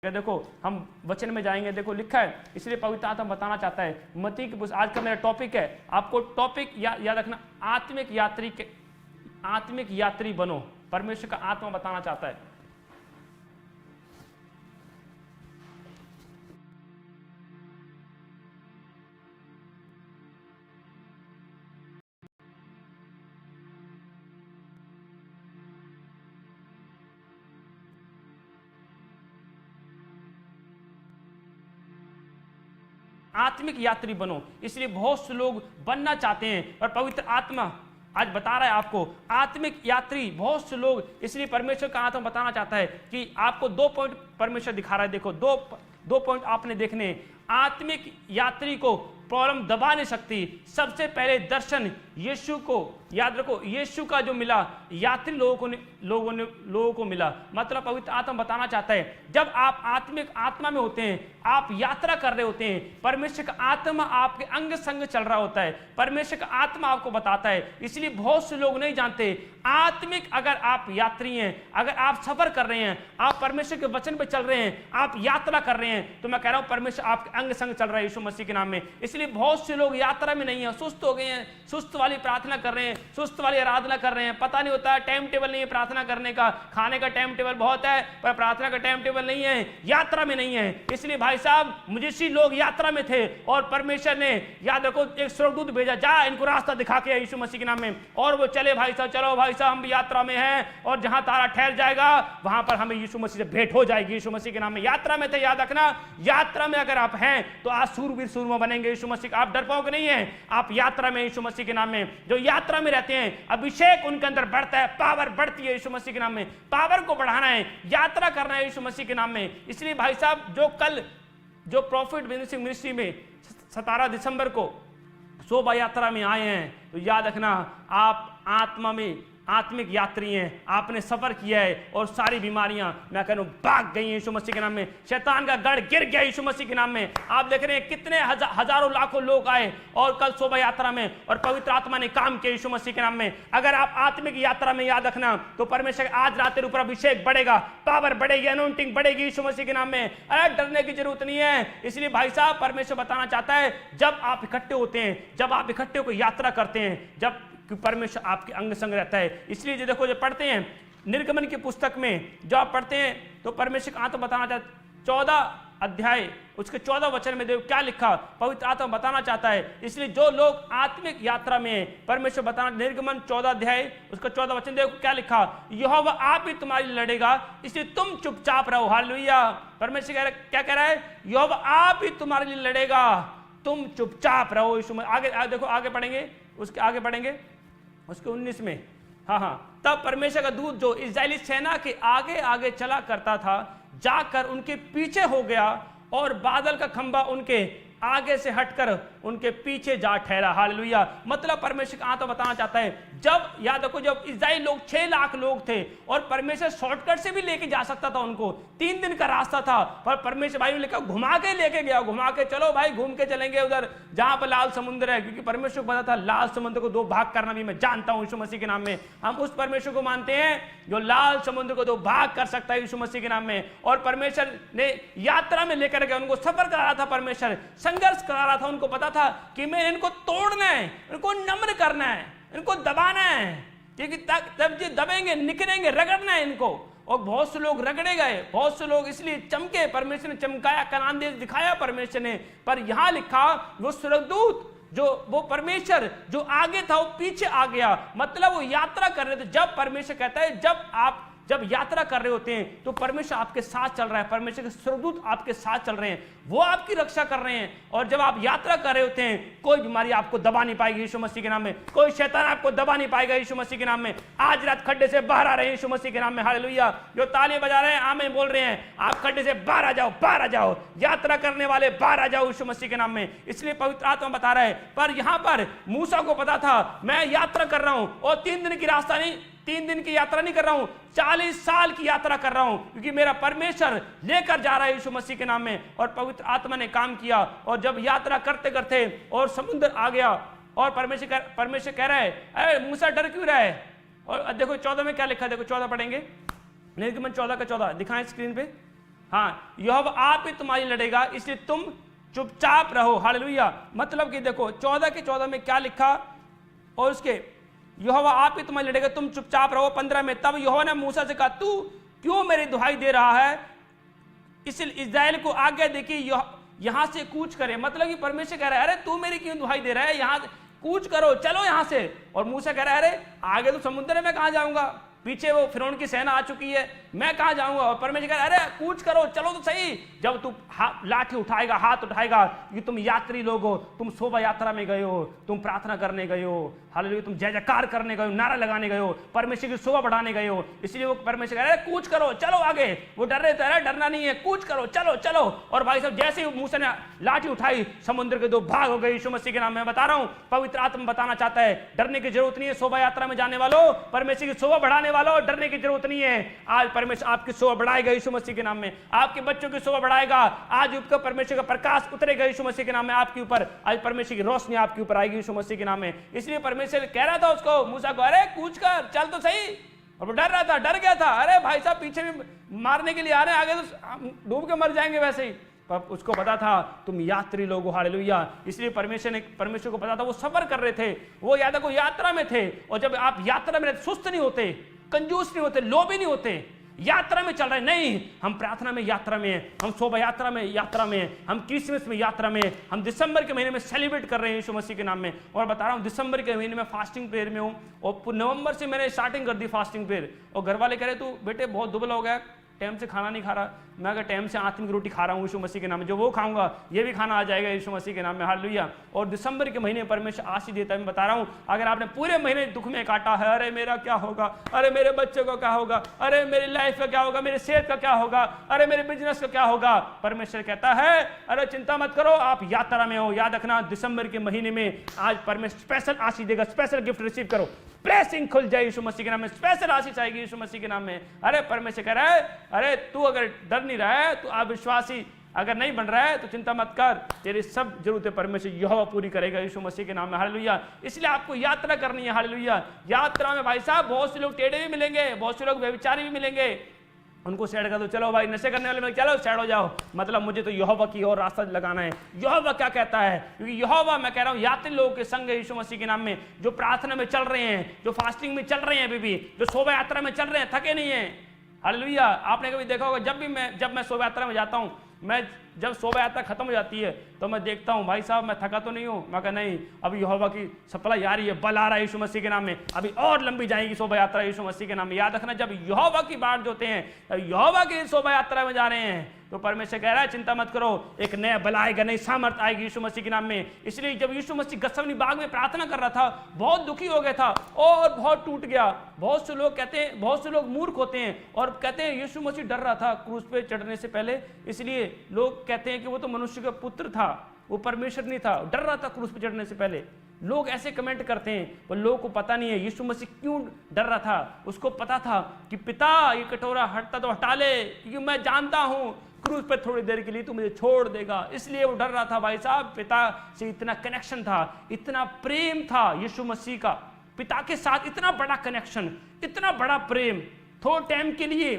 कि देखो हम वचन में जाएंगे, देखो लिखा है, इसलिए पवित्र आत्मा बताना चाहता है मत्ती की पुस्तक। आज का मेरा टॉपिक है, आपको टॉपिक याद रखना, आत्मिक यात्री बनो, परमेश्वर का आत्मा बताना चाहता है। आत्मिक यात्री बनो, इसलिए बहुत से लोग बनना चाहते हैं, और पवित्र आत्मा आज बता रहा है आपको आत्मिक यात्री बहुत से लोग, इसलिए परमेश्वर का आत्मा बताना चाहता है कि आपको 2 पॉइंट परमेश्वर दिखा रहा है। देखो दो पॉइंट आपने देखने। आत्मिक यात्री को प्रॉब्लम दबा नहीं सकती। सबसे पहले दर्शन यीशु को याद रखो, यीशु का जो मिला यात्री लोगों को मिला। मतलब पवित्र आत्मा बताना चाहता है जब आप आत्मिक आत्मा में होते हैं, आप यात्रा कर रहे होते हैं, परमेश्वर का आत्मा आपके अंग संग चल रहा होता है, परमेश्वर का आत्मा आपको बताता है। इसलिए बहुत से लोग नहीं जानते आत्मिक, अगर आप यात्री हैं, अगर आप सफर कर रहे हैं, आप परमेश्वर के वचन पे चल रहे हैं, आप यात्रा कर रहे हैं, तो मैं कह रहा हूं परमेश्वर आपके अंग संग चल रहा है यीशु मसीह के नाम में। इसलिए बहुत से लोग यात्रा में नहीं है, सुस्त हो गए हैं, सुस्त वाली प्रार्थना कर रहे हैं, सुस्त वाली आराधना कर रहे हैं, पता नहीं होता, टाइम टेबल नहीं है प्रार्थना करने का, खाने का टाइम टेबल बहुत है पर प्रार्थना का टाइम टेबल नहीं है, यात्रा में नहीं है। इसलिए भाई साहब मुझे लोग यात्रा में थे और परमेश्वर ने याद रखो एक स्वर्गदूत भेजा, जा इनको रास्ता दिखा के यीशु मसीह के नाम में, और वो चले भाई साहब, चलो भाई साहब हम भी यात्रा में हैं, और जहां तारा ठहर जाएगा वहां पर हमें यीशु मसीह से भेंट हो जाएगी यीशु मसीह के नाम में। यात्रा में थे, याद रखना, यात्रा में अगर आप हैं तो आज सूरवीर सूरमा बनेंगे यीशु मसीह। आप डरपोक नहीं है, आप यात्रा में यीशु मसीह के नाम में। जो यात्रा में रहते हैं अभिषेक उनके अंदर बढ़ता है, पावर बढ़ती है यीशु मसीह के नाम में। पावर को बढ़ाना है, यात्रा करना है यीशु मसीह के नाम में। इसलिए भाई साहब जो प्रॉफिट मिनिस्ट्री में 17 दिसंबर को शोभा यात्रा में आए हैं, तो याद रखना आप आत्मा में आत्मिक यात्री हैं, आपने सफर किया है और सारी बीमारियां मैं कह रहा हूं भाग गई हैं यीशु मसीह के नाम में। शैतान का गढ़ गिर गया यीशु मसीह के नाम में। आप देख रहे हैं कितने हजारों लाखों लोग आए और कल शोभा यात्रा में, और पवित्र आत्मा ने काम किया यीशु मसीह के नाम में। अगर आप आत्मिक यात्रा में, याद रखना, तो परमेश्वर आज रात तेरे ऊपर अभिषेक बढ़ेगा, पावर बढ़ेगी, अनॉइंटिंग बढ़ेगी यीशु मसीह के नाम में। अरे डरने की जरूरत नहीं है। इसलिए भाई साहब परमेश्वर बताना चाहता है जब आप इकट्ठे होते हैं, जब आप इकट्ठे होकर यात्रा करते हैं, जब कि परमेश्वर आपके अंग संग रहता है। इसलिए जो देखो जो पढ़ते हैं निर्गमन की पुस्तक में, जो आप पढ़ते हैं तो परमेश्वर का आत्मा बताना चाहता है 14 अध्याय उसके 14 वचन में देखो क्या लिखा, पवित्र आत्मा बताना चाहता है। इसलिए जो लोग आत्मिक यात्रा में है, परमेश्वर बताना, निर्गमन 14 अध्याय उसका 14 वचन देखो क्या लिखा, यहोवा आप ही तुम्हारी लड़ेगा, इसलिए तुम चुपचाप रहो। हालेलुया। परमेश्वर क्या कह रहा है, यहोवा आप ही तुम्हारे लिए लड़ेगा, तुम चुपचाप रहो यीशु। आगे देखो, आगे पढ़ेंगे, उसके आगे पढ़ेंगे उसके 19 में। हाँ, तब परमेश्वर का दूत जो इस्राएली सेना के आगे आगे चला करता था जाकर उनके पीछे हो गया, और बादल का खंभा उनके आगे से हटकर उनके पीछे जा ठहरा। हालेलुया। मतलब परमेश्वर का आत्मा बताना चाहता है जब, याद रखो, जब इस्राएल लोग 6 लाख लोग थे और परमेश्वर शॉर्टकट से भी लेके जा सकता था उनको, 3 दिन का रास्ता था, पर परमेश्वर भाई ने लिखा घुमा के लेके गया, घुमा के चलो भाई, घूम के चलेंगे उधर जहां पर लाल समुद्र है, क्योंकि परमेश्वर को पता था लाल समुद्र को 2 भाग करना भी मैं जानता हूं यीशु मसीह के नाम में। हम उस परमेश्वर को मानते हैं जो लाल समुद्र को 2 भाग कर सकता है यीशु मसीह के नाम में। और परमेश्वर ने यात्रा में लेकर गया, उनको सफर करा था, परमेश्वर संघर्ष करा रहा था, उनको पता था कि मैं इनको तोड़ना है, इनको नम्र करना है, इनको दबाना है, क्योंकि तब ये दबेंगे, निकलेंगे, रगड़ना है इनको। और बहुत से लोग रगड़े गए, बहुत से लोग इसलिए चमके, परमेश्वर ने चमकाया, कनान देश दिखाया परमेश्वर ने। पर यहां लिखा वो स्वर्गदूत जो वो परमेश्वर जो आगे था वो पीछे आ गया। मतलब वो यात्रा कर रहे थे। जब परमेश्वर कहता है जब यात्रा कर रहे होते हैं तो परमेश्वर आपके साथ चल रहा है, परमेश्वर के स्वर्गदूत आपके साथ चल रहे हैं, वो आपकी रक्षा कर रहे हैं। और जब आप यात्रा कर रहे होते हैं कोई बीमारी आपको दबा नहीं पाएगी यीशु मसीह के नाम में, कोई शैतान आपको दबा नहीं पाएगा यीशु मसीह के नाम में। आज रात खड्डे से बाहर आ रहे हैं यीशु मसीह के नाम में। हालेलुया। जो ताली बजा रहे हैं, आमीन बोल रहे हैं, आप खड्डे से बाहर आ जाओ, बाहर आ जाओ, यात्रा करने वाले बाहर आ जाओ यीशु मसीह के नाम में। इसलिए पवित्र आत्मा बता रहा है। पर यहां पर मूसा को पता था मैं यात्रा कर रहा हूं, और 3 दिन की रास्ता नहीं, 3 दिन की यात्रा नहीं कर रहा हूं, 40 साल की यात्रा कर रहा हूं, क्योंकि मेरा परमेश्वर लेकर जा रहा है यीशु मसीह के नाम में। और पवित्र आत्मा ने काम किया, और जब यात्रा करते करते और समुद्र आ गया, और परमेश्वर कह रहा है अरे मूसा डर क्यों रहा है। और देखो 14 में क्या लिखा है, देखो 14 पढ़ेंगे, निर्गमन 14 का 14 दिखाएं स्क्रीन पे। हाँ, यहोवा आप ही तुम्हारी लड़ेगा, इसलिए तुम चुपचाप रहो। हालेलुया। मतलब कि देखो 14 के 14 में क्या लिखा, और उसके यहोवा आप ही तुम्हारी लड़ेगा, तुम चुपचाप रहो। 15 में तब यहोवा ने मूसा से कहा, तू क्यों मेरी दुहाई दे रहा है? इसलिए इस्राएल को आज्ञा दे कि यहां से कूच करे। मतलब कि परमेश्वर कह रहा है, अरे तू मेरी क्यों दुहाई दे रहा है, यहां कूच करो, चलो यहां से। और मूसा कह रहा है, अरे आगे तो समुद्र है, मैं कहां जाऊंगा, पीछे वो फिरौन की सेना आ चुकी है, मैं कहां जाऊंगा। और परमेश्वर कह रहा है, अरे कूच करो, चलो तो सही। जब तू लाठी उठाएगा, हाथ उठाएगा, कि तुम यात्री लोग हो, तुम शोभा यात्रा में गए हो, तुम प्रार्थना करने गए हो, हालेलुया, तुम जय जयकार करने गए हो, नारा लगाने गए हो, परमेश्वर की शोभा बढ़ाने गए हो। इसलिए वो परमेश्वर कह रहा है, कूच करो, चलो आगे। वो डर रहे थे, अरे डरना नहीं है, कूच करो, चलो चलो। और भाई साहब जैसे ही मूसा ने लाठी उठाई, समुद्र के दो भाग हो गए। यीशु मसीह के नाम में बता रहा हूं, पवित्र आत्मा बताना चाहता है, डरने की जरूरत नहीं है। शोभा यात्रा में जाने वालों, परमेश्वर की शोभा बढ़ाने वालों, डरने की जरूरत नहीं है। आज परमेश्वर आपकी शोभा बढ़ाएगा यीशु मसीह के नाम में, आपके बच्चों की शोभा बढ़ाएगा। आज ऊपर परमेश्वर का प्रकाश उतरेगा यीशु मसीह के नाम में आपके ऊपर। आज परमेश्वर की रोशनी आपके ऊपर आएगी यीशु मसीह के नाम में। इसलिए परमेश्वर कह रहा था उसको, मूसा को, अरे कूच कर, चल तो सही। और वो डर रहा था, डर गया था, अरे भाई साहब पीछे भी मारने के लिए आ रहे हैं, आगे तो डूब के मर जाएंगे वैसे ही। पर उसको पता था तुम यात्री लोग हो, हालेलुया। इसलिए परमेश्वर को पता था, वो सफर कर रहे थे, वो याद को यात्रा में थे। और जब आप यात्रा में सुस्त नहीं होते, कंजूस नहीं होते, लोभी नहीं होते, यात्रा में चल रहे नहीं, हम प्रार्थना में यात्रा में, हम शोभा यात्रा में, हम क्रिसमस में यात्रा में, हम दिसंबर के महीने में सेलिब्रेट कर रहे हैं यीशु मसीह के नाम में। और बता रहा हूँ, दिसंबर के महीने में फास्टिंग प्रेयर में हूँ, और नवंबर से मैंने स्टार्टिंग कर दी फास्टिंग प्रेयर। और घर वाले कह रहे, तू बेटे बहुत दुबला हो गया, टाइम से खाना नहीं खा रहा। मैं अगर टाइम से आत्मिक रोटी खा रहा हूँ यीशु मसीह के नाम में, जो वो खाऊंगा ये भी खाना आ जाएगा यीशु मसीह के नाम में, हालेलुया। और दिसंबर के महीने परमेश्वर आशीष देता है। मैं बता रहा हूँ, अगर आपने पूरे महीने दुख में काटा है, अरे मेरा क्या होगा, अरे मेरे बच्चे को क्या होगा, अरे मेरी लाइफ का क्या होगा, मेरे सेहत का क्या होगा, अरे मेरे बिजनेस का क्या होगा, परमेश्वर कहता है, अरे चिंता मत करो, आप यात्रा में हो। याद रखना, दिसंबर के महीने में आज परमेश्वर स्पेशल आशीष देगा, स्पेशल गिफ्ट रिसीव करो, ब्लेसिंग खुल जाए यीशु मसीह के नाम में, स्पेशल आशीष आएगी यीशु मसीह के नाम में। अरे परमेश्वर कह रहा है, अरे तू अगर डर नहीं रहा है, तू अविश्वासी अगर नहीं बन रहा है, तो चिंता मत कर, तेरी सब जरूरतें परमेश्वर यहोवा पूरी करेगा यीशु मसीह के नाम में, हालेलुया। इसलिए आपको यात्रा करनी है, हालेलुया। यात्रा में भाई साहब बहुत से लोग टेढ़े भी मिलेंगे, बहुत से लोग व्यभिचारी भी मिलेंगे, उनको सेड कर दो, चलो भाई नशे करने वाले में चलो सेड हो जाओ, मतलब मुझे तो यहोवा की और रास्ता लगाना है। यहोवा क्या कहता है, क्योंकि यहोवा, मैं कह रहा हूं, यात्री लोगों के संग है यीशु मसीह के नाम में, जो प्रार्थना में चल रहे हैं, जो फास्टिंग में चल रहे हैं, अभी भी जो शोभा यात्रा में चल रहे हैं, थके नहीं है, हालेलुया। आपने कभी देखा होगा, जब मैं शोभा यात्रा में जाता हूं, मैं जब शोभा यात्रा खत्म हो जाती है तो मैं देखता हूं, भाई साहब मैं थका तो नहीं हूं, मैं कहा नहीं, अभी यहोवा की सप्लाई आ रही है, बल आ रहा है यीशु मसीह के नाम में, अभी और लंबी जाएगी शोभा यात्रा यीशु मसीह के नाम में। याद रखना, जब यहोवा की बाट जोते हैं, यहोवा की शोभा यात्रा में जा रहे हैं, तो परमेश्वर कह रहा है चिंता मत करो, एक नया बल आएगा, नई सामर्थ आएगी यीशु मसीह के नाम में। इसलिए जब यीशु मसीह गत्समनी बाग में प्रार्थना कर रहा था, बहुत दुखी हो गया था और बहुत टूट गया। बहुत से लोग कहते हैं, बहुत से लोग मूर्ख होते हैं और कहते हैं यीशु मसीह डर रहा था क्रूस पे चढ़ने से पहले, इसलिए लोग कहते हैं कि वो तो मनुष्य का पुत्र था, वो परमेश्वर नहीं था, डर रहा था क्रूस पे चढ़ने से पहले। लोग ऐसे कमेंट करते हैं, पर लोगों को पता नहीं है यीशु मसीह क्यों डर रहा था। उसको पता था कि पिता ये कटोरा हटता तो हटा ले, क्योंकि मैं जानता हूं क्रूस पे थोड़ी देर के लिए तू मुझे छोड़ देगा, इसलिए वो डर रहा था। भाई साहब पिता से इतना कनेक्शन था, इतना प्रेम था यीशु मसीह का, पिता के साथ इतना बड़ा कनेक्शन, इतना बड़ा प्रेम। थोड़े टाइम के लिए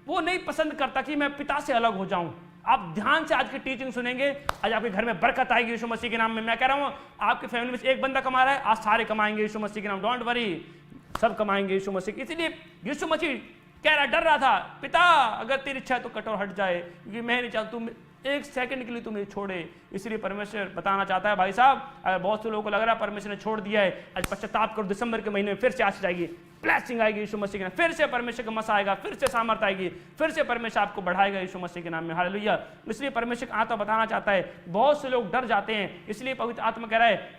वो नहीं पसंद करता कि मैं पिता से अलग हो जाऊं। आप ध्यान से आज की टीचिंग सुनेंगे, आज आपके घर में बरकत आएगी यीशु मसीह के नाम में। मैं कह रहा हूं, आपके फैमिली में एक बंदा कमा रहा है, आज सारे कमाएंगे यीशु मसीह के नाम, डोंट वरी, सब कमाएंगे यीशु मसीह। इसलिए यीशु मसीह कह रहा, डर रहा था, पिता अगर तेरी इच्छा है तो कटोरा हट जाए, क्योंकि मैं नहीं चाहता तुम एक सेकंड के लिए तुम्हें छोड़े। इसलिए परमेश्वर बताना चाहता है, भाई साहब अगर बहुत से लोगों को लग रहा है परमेश्वर ने छोड़ दिया है, आज पश्चाताप करो, दिसंबर के महीने में फिर से आशीष आएगी, ब्लेसिंग आएगी यीशु मसीह के नाम, फिर से परमेश्वर का मसा आएगा, फिर से सामर्थ आएगी, फिर से परमेश्वर आपको बढ़ाएगा यीशु मसीह के नाम में, हालेलुया। इसलिए परमेश्वर आत्मा बताना चाहता है, बहुत से लोग डर जाते हैं, इसलिए पवित्र आत्मा कह रहा है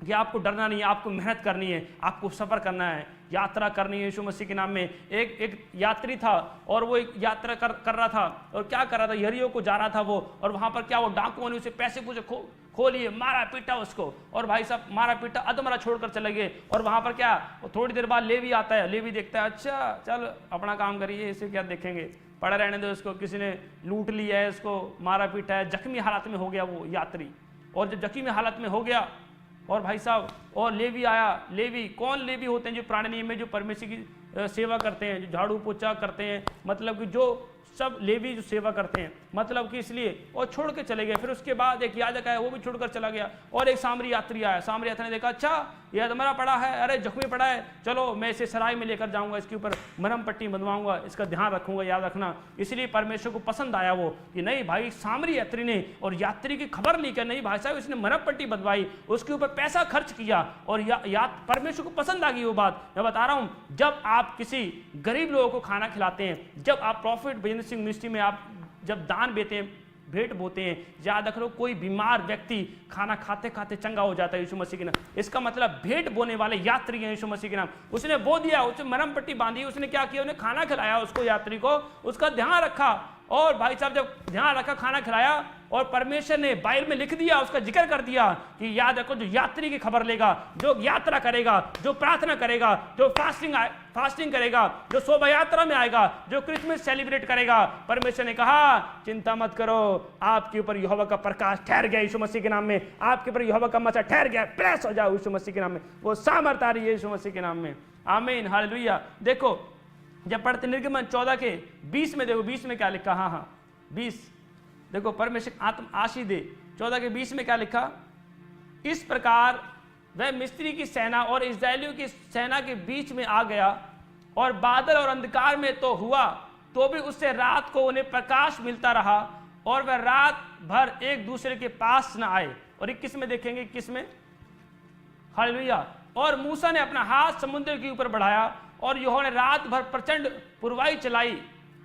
कि आपको डरना नहीं है, आपको मेहनत करनी है, आपको सफर करना है, यात्रा करनी है यीशु मसीह के नाम में। एक यात्री था और वो एक यात्रा कर रहा था, और क्या कर रहा था, यरीहो को जा रहा था वो, और वहां पर क्या वो डाकुओं ने उसे पैसे पूछे खो लिए, मारा पीटा उसको, और भाई साहब मारा पीटा अधमरा छोड़कर चले गए। और वहां पर क्या, थोड़ी देर बाद लेवी आता है, लेवी देखता है, अच्छा चल अपना काम करिए, इसे क्या देखेंगे, पड़ा रहने दो इसको, किसी ने लूट लिया है, इसको मारा पीटा है, जख्मी हालत में हो गया वो यात्री। और जब जख्मी हालत में हो गया, और भाई साहब और लेवी आया, लेवी कौन लेवी होते हैं, जो पुराने नियम में जो परमेश्वर की सेवा करते हैं, जो झाड़ू पोछा करते हैं, मतलब कि जो सब लेवी जो सेवा करते हैं, मतलब कि इसलिए और छोड़ के चले गए। फिर उसके बाद एक याजक आया, वो भी छोड़कर चला गया, और एक सामरी यात्री आया। सामरी यात्री ने देखा, अच्छा यह तो मरा पड़ा है, अरे जख्मी पड़ा है, चलो मैं इसे सराय में लेकर जाऊंगा, इसके ऊपर मरहम पट्टी बंधवाऊंगा, इसका ध्यान रखूंगा, याद रखना। इसलिए परमेश्वर को पसंद आया वो कि नहीं भाई, सामरी यात्री ने और यात्री की खबर लेकर, नहीं भाई साहब इसने मरहम पट्टी बंधवाई, उसके ऊपर पैसा खर्च किया, और परमेश्वर को पसंद आ गई वो बात। मैं बता रहा हूं, जब आप किसी गरीब लोगों को खाना खिलाते हैं, जब आप प्रॉफिट बिजनेस मिनिस्ट्री में आप जब दान देते हैं, भेंट बोते हैं, याद रख लो कोई बीमार व्यक्ति खाना खाते खाते चंगा हो जाता है यीशु मसीह के नाम। इसका मतलब भेंट बोने वाले यात्री हैं यीशु मसीह के नाम। उसने बो दिया, उसने मरहम पट्टी बांधी, उसने क्या किया, उसने खाना खिलाया उसको, यात्री को, उसका ध्यान रखा। और भाई साहब जब ध्यान रखा, खाना खिलाया, और परमेश्वर ने बाइबल में लिख दिया, उसका जिक्र कर दिया कि याद रखो, जो यात्री की खबर लेगा, जो यात्रा करेगा, जो प्रार्थना करेगा, जो फास्टिंग करेगा, जो शोभा यात्रा में आएगा, जो क्रिसमस सेलिब्रेट करेगा, परमेश्वर ने कहा चिंता मत करो, आपके ऊपर यहोवा का प्रकाश ठहर गया यीशु मसीह के नाम में, आपके ऊपर यहोवा का मचा ठहर गया, प्रेस हो जाओ यीशु मसीह के नाम में, वो सामर्थ आ रही है यीशु मसीह के नाम में। आमीन, हालेलुया। देखो जब पढ़ते निर्गमन 14 के 20 में, देखो 20 में क्या लिखा, हाँ 20, देखो परमेश्वर आत्म आशीष दे। 14 के 20 में क्या लिखा, इस प्रकार वह मिस्री की सेना और इस्राएलियों की सेना के बीच में आ गया, और बादल और अंधकार में तो हुआ, तो भी उससे रात को उन्हें प्रकाश मिलता रहा, और वह रात भर एक दूसरे के पास न आए। और 21 में देखेंगे, 21 में, हालेलुया। और मूसा ने अपना हाथ समुद्र के ऊपर बढ़ाया, और यहोवा ने रात भर प्रचंड पुरवाई चलाई,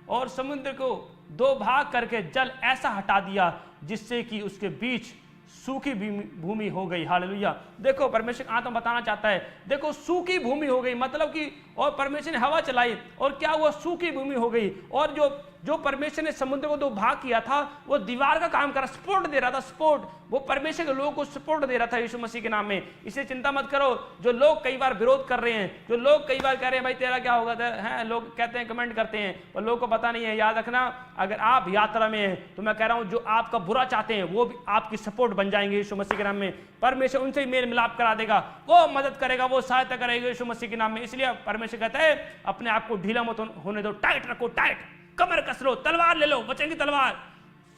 और समुद्र को 2 भाग करके जल ऐसा हटा दिया जिससे कि उसके बीच सूखी भूमि हो गई। हालेलुया। देखो परमेश्वर आत्मा बताना चाहता है, देखो सूखी भूमि हो गई, मतलब कि, और परमेश्वर ने हवा चलाई, और क्या हुआ, सूखी भूमि हो गई। और जो परमेश्वर ने समुद्र को 2 भाग किया था, वो दीवार का काम कर रहा, सपोर्ट दे रहा था, सपोर्ट, वो परमेश्वर के लोगों को सपोर्ट दे रहा था यीशु मसीह के नाम में। इसलिए चिंता मत करो। जो लोग कई बार विरोध कर रहे हैं, जो लोग कई बार कह रहे हैं भाई तेरा क्या होगा है, लोग कहते हैं, कमेंट करते हैं, और लोगों को पता नहीं है। याद रखना, अगर आप यात्रा में हैं तो मैं कह रहा हूं, जो आपका बुरा चाहते हैं वो भी आपकी सपोर्ट बन जाएंगे यीशु मसीह के नाम में। परमेश्वर उनसे ही मेल मिलाप करा देगा, वो मदद करेगा, वो सहायता करेगा यीशु मसीह के नाम में। इसलिए परमेश्वर कहता है अपने आप को ढीला मत होने दो, टाइट रखो, टाइट, कमर कस लो, तलवार ले लो, वचन की तलवार,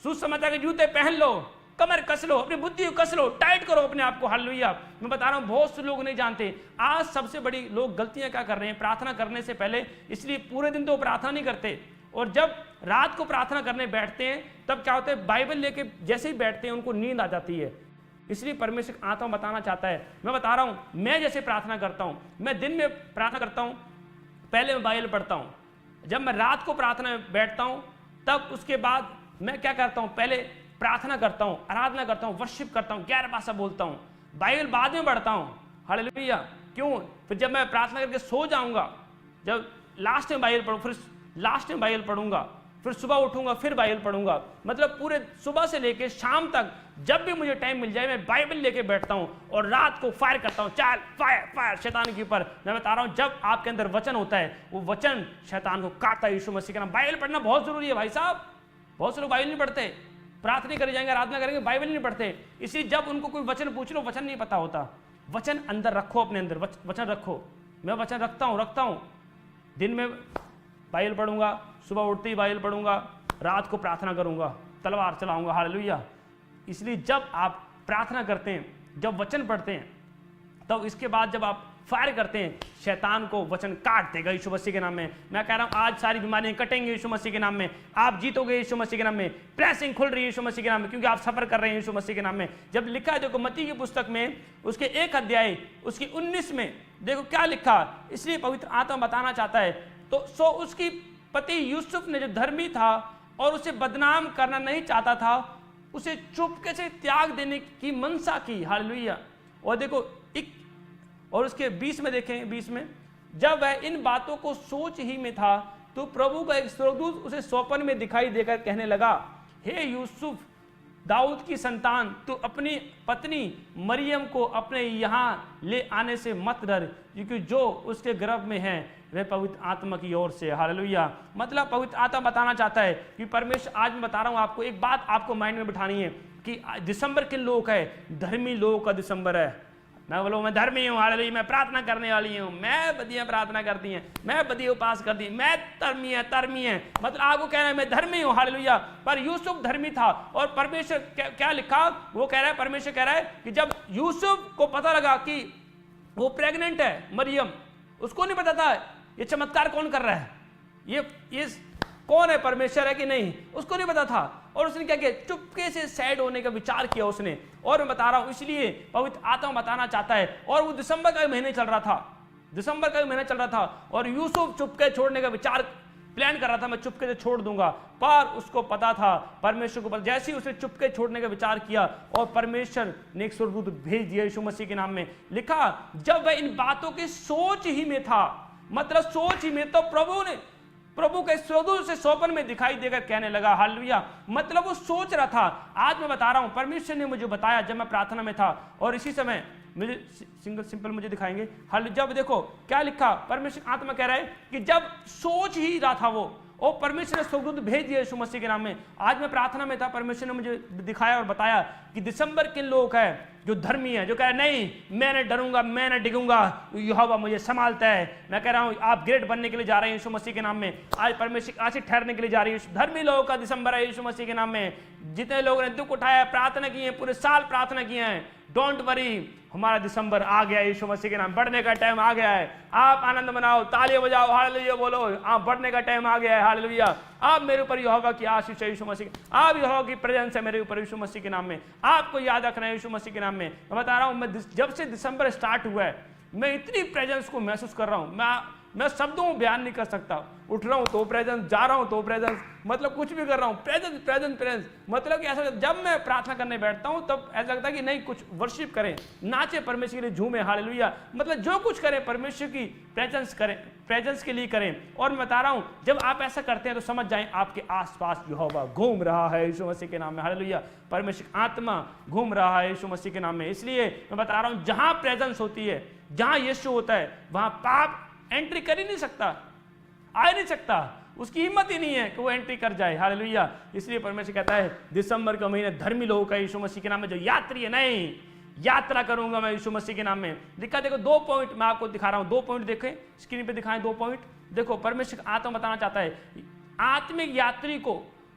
सुसमाचार के जूते पहन लो, कमर कस लो, अपनी बुद्धि को कस लो, टाइट करो अपने आप को। हालेलुया। मैं बता रहा हूं, बहुत से लोग नहीं जानते आज सबसे बड़ी लोग गलतियां क्या कर रहे हैं, प्रार्थना करने से पहले, इसलिए पूरे दिन तो प्रार्थना नहीं करते, और जब रात को प्रार्थना करने बैठते हैं तब क्या होता है, बाइबल लेके जैसे ही बैठते हैं उनको नींद आ जाती है। इसलिए परमेश्वर आत्मा बताना चाहता है, मैं बता रहा हूं, मैं जैसे प्रार्थना करता हूं, मैं दिन में प्रार्थना करता हूं, पहले मैं बाइबल पढ़ता हूं, जब मैं रात को प्रार्थना में बैठता हूं तब उसके बाद मैं क्या करता हूं, पहले प्रार्थना करता हूं, आराधना करता हूं, वर्शिप करता हूं, 11 भाषा बोलता हूं, बाइबल बाद में पढ़ता हूं। हालेलुया। क्यों? फिर जब मैं प्रार्थना करके सो जाऊंगा, जब लास्ट में बाइबल पढ़ूं, फिर लास्ट में बाइबल पढ़ूंगा, फिर सुबह उठूंगा, फिर बाइबल पढ़ूंगा, मतलब पूरे सुबह से लेके शाम तक जब भी मुझे टाइम मिल जाए मैं बाइबल लेके बैठता हूं, और रात को फायर करता हूं, चाल फायर फायर शैतान के ऊपर। मैं बता रहा हूं, जब आपके अंदर वचन होता है, वो वचन शैतान को काटता है यीशु मसीह का नाम। बाइबल पढ़ना बहुत जरूरी है भाई साहब। बहुत से लोग बाइबल नहीं पढ़ते, प्रार्थना करे जाएंगे, आराधना करेंगे, बाइबल नहीं पढ़ते। इसलिए जब उनको कोई वचन पूछ लो, वचन नहीं पता होता। वचन अंदर रखो, अपने अंदर वचन रखो। मैं वचन रखता हूं, दिन में बाइबल पढ़ूंगा, सुबह उठते ही बाइबल पढ़ूंगा, रात को प्रार्थना करूंगा, तलवार चलाऊंगा। हालेलुया। इसलिए जब आप प्रार्थना करते हैं, जब वचन पढ़ते हैं, तब इसके बाद जब आप फायर करते हैं, शैतान को वचन काट देगा यीशु मसीह के नाम में। मैं कह रहा हूं, आज सारी बीमारियां कटेंगी यीशु मसीह के नाम में, आप जीतोगे यीशु मसीह के नाम में, ब्लेसिंग खुल रही है यीशु मसीह के नाम में, क्योंकि आप सफर कर रहे हैं यीशु मसीह के नाम में। जब लिखा है, देखो मत्ती की पुस्तक में उसके 1 अध्याय उसकी 19 में देखो क्या लिखा। इसलिए पवित्र आत्मा बताना चाहता है, तो सो उसकी पति यूसुफ ने, जो धर्मी था और उसे बदनाम करना नहीं चाहता था, उसे चुपके से त्याग देने की मनसा की। हालेलुया। और देखो और उसके 20 में देखें, 20 में, जब वह इन बातों को सोच ही में था तो प्रभु का एक स्वर्गदूत उसे स्वप्न में दिखाई देकर कहने लगा, हे यूसुफ, दाऊद की संतान, तू अपनी पत्नी मरियम को अपने यहाँ ले आने से मत डर, क्योंकि जो उसके गर्भ में है वह पवित्र आत्मा की ओर से। हालेलुया। मतलब पवित्र आत्मा बताना चाहता है कि परमेश्वर, आज मैं बता रहा हूँ आपको, एक बात आपको माइंड में बिठानी है कि दिसंबर किन लोगों का है, धर्मी लोगों का दिसंबर है। मैं बोलो मैं धर्मी हूँ, हालेलुया, मैं प्रार्थना करने वाली हूँ, मैं बढ़िया प्रार्थना करती हैं, मैं बढ़िया उपास करती हूँ, मैं धर्मी है, मतलब आपको कहना है मैं धर्मी हूँ, हालेलुया। पर यूसुफ धर्मी था और परमेश्वर क्या लिखा, वो कह रहा है, परमेश्वर कह रहा है कि जब यूसुफ को पता लगा कि वो प्रेग्नेंट है मरियम, उसको नहीं पता था ये चमत्कार कौन कर रहा है, ये कौन है, परमेश्वर है कि नहीं, उसको नहीं पता था। और उसने क्या किया, चुपके से सैड होने का विचार किया उसने। और मैं बता रहा हूं, इसलिए पवित्र आत्मा बताना चाहता है। और वो दिसंबर का महीने चल रहा था, दिसंबर का महीना चल रहा था, और यूसुफ चुपके छोड़ने का विचार प्लान कर रहा था, मैं चुपके से छोड़ दूंगा। पर उसको पता था, परमेश्वर को पता, जैसे ही उसने चुपके छोड़ने का विचार किया और परमेश्वर ने एक स्वर्गदूत भेज दिया यीशु मसीह के नाम में। लिखा जब वह इन बातों की सोच ही में था, मतलब सोच ही में, तो प्रभु के स्वर्गदूत से स्वप्न में दिखाई देकर कहने लगा, हालेलुया, मतलब वो सोच रहा था। आज मैं बता रहा हूं, परमेश्वर ने मुझे बताया जब मैं प्रार्थना में था, और इसी समय मुझे सिंपल मुझे दिखाएंगे। हाल जब देखो क्या लिखा, परमेश्वर आत्मा कह रहा है कि जब सोच ही रहा था वो, और परमेश्वर ने स्वर्गदूत भेज दिया यीशु मसीह के नाम में। आज मैं प्रार्थना में था, परमेश्वर ने मुझे दिखाया और बताया कि दिसंबर किन लोग हैं जो धर्मी है, जो कह रहे नहीं मैं नहीं डरूंगा, मैं नहीं डिगूंगा, यहोवा मुझे संभालता है। मैं कह रहा हूं आप ग्रेट बनने के लिए जा रहे हैं यीशु मसीह के नाम में। आज परमेश्वर आज से ठहरने के लिए जा रही है। धर्मी लोगों का दिसंबर है यीशु मसीह के नाम में। जितने लोगों ने दुख उठाया, प्रार्थना की है, पूरे साल प्रार्थना किए हैं, डोंट वरी, हमारा दिसंबर आ गया यीशु मसीह के नाम, बढ़ने का टाइम आ गया है। आप आनंद मनाओ, तालियां बजाओ, हालेलुया बोलो, आप बढ़ने का टाइम आ गया है, हालेलुया। आप मेरे ऊपर यहोवा की आशीष है यीशु मसीह, आप यहोवा की प्रेजेंस है मेरे ऊपर यीशु मसीह के नाम में। आपको याद रखना है यीशु मसीह के नाम में। मैं बता रहा हूं, मैं जब से दिसंबर स्टार्ट हुआ है, मैं इतनी प्रेजेंस को महसूस कर रहा हूं, मैं शब्दों में बयान नहीं कर सकता। उठ रहा हूं तो प्रेजेंस, जा रहा हूं तो प्रेजेंस, मतलब कुछ भी कर रहा हूं प्रेजेंस प्रेजेंस प्रेजेंस। मतलब कि ऐसा जब मैं प्रार्थना करने बैठता हूं तब ऐसा लगता है कि नहीं, कुछ वर्शिप करें, नाचे परमेश्वर के लिए, झूमे, हालेलुया, मतलब जो कुछ करें परमेश्वर की प्रेजेंस करें, प्रेजेंस के लिए करें। और मैं बता रहा हूं, जब आप ऐसा करते हैं तो समझ जाएं आपके आसपास यहोवा घूम रहा है यीशु मसीह के नाम में, हालेलुया। परमेश्वर आत्मा घूम रहा है यीशु मसीह के नाम में। इसलिए मैं बता रहा हूं, जहां प्रेजेंस होती है, जहां यीशु होता है, वहां पाप एंट्री कर ही नहीं सकता, आ ही नहीं सकता, उसकी हिम्मत ही नहीं है कि वो एंट्री कर जाए, हालेलुया। इसलिए परमेश्वर कहता है दिसंबर का महीना धर्मी लोगों का यीशु मसीह के नाम में, जो यात्री है, नहीं यात्रा करूंगा मैं यीशु मसीह के नाम में। देखो 2 पॉइंट मैं आपको दिखा रहा हूं, 2 पॉइंट देखें, स्क्रीन पे दिखाएं 2 पॉइंट। देखो परमेश्वर आत्मा बताना चाहता है, आत्मिक यात्री को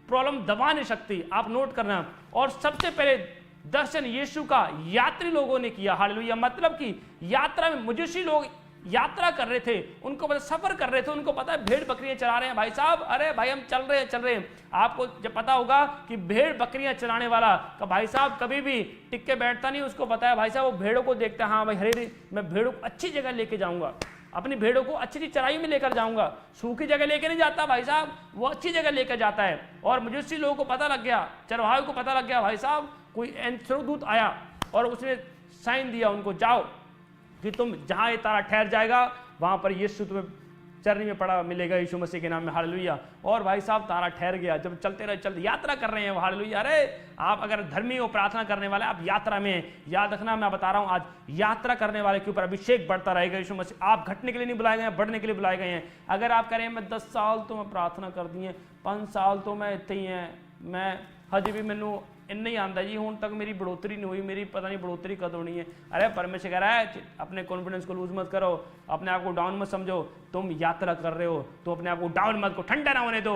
प्रॉब्लम दबा नहीं सकती, आप नोट करना। और सबसे पहले दर्शन यीशु का यात्री लोगों ने किया, हालेलुया। मतलब कि यात्रा में मजूसी लोग यात्रा कर रहे थे, उनको पता, सफर कर रहे थे, उनको पता है भेड़ बकरियां चरा रहे हैं भाई साहब, अरे भाई हम चल रहे हैं। आपको जब पता होगा कि भेड़ बकरियां चराने वाला का भाई साहब कभी भी टिक के बैठता नहीं, उसको पता है भाई साहब वो भेड़ों को देखता है, हाँ भाई हरे मैं भेड़ों को अच्छी जगह लेके जाऊंगा, अपनी भेड़ों को अच्छी चराई में लेकर जाऊंगा, सूखी जगह लेके नहीं जाता भाई साहब, वो अच्छी जगह लेकर जाता है। और मजूसी लोगों को पता लग गया, चरवाहे को पता लग गया, भाई साहब कोई स्वर्गदूत आया और उसने साइन दिया उनको, जाओ कि तुम जहां ये तारा ठहर जाएगा वहां पर यीशु तुम्हें चरनी में पड़ा मिलेगा यीशु मसीह के नाम में, हालेलुया। और भाई साहब तारा ठहर गया, जब चलते यात्रा कर रहे हैं, हालेलुया। अरे आप अगर धर्मी हो, प्रार्थना करने वाले, आप यात्रा में, याद रखना मैं बता रहा हूं, आज यात्रा करने वाले के ऊपर अभिषेक बढ़ता रहेगा यीशु मसीह। आप घटने के लिए नहीं बुलाए गए हैं, बढ़ने के लिए बुलाए गए हैं। अगर आप करें मैं 10 साल तो मैं प्रार्थना कर दी है, 5 साल तो मैं इतने ही है, मैं हजे भी मैनू इन्ना ही आंदा जी, हूँ तक मेरी बढ़ोतरी नहीं हुई, मेरी पता नहीं बढ़ोतरी कद होनी है। अरे परमेश्वर कह रहा है अपने कॉन्फिडेंस को लूज मत करो, अपने आप को डाउन मत समझो। तुम यात्रा कर रहे हो तो अपने आप को डाउन मत को, ठंडा ना होने दो,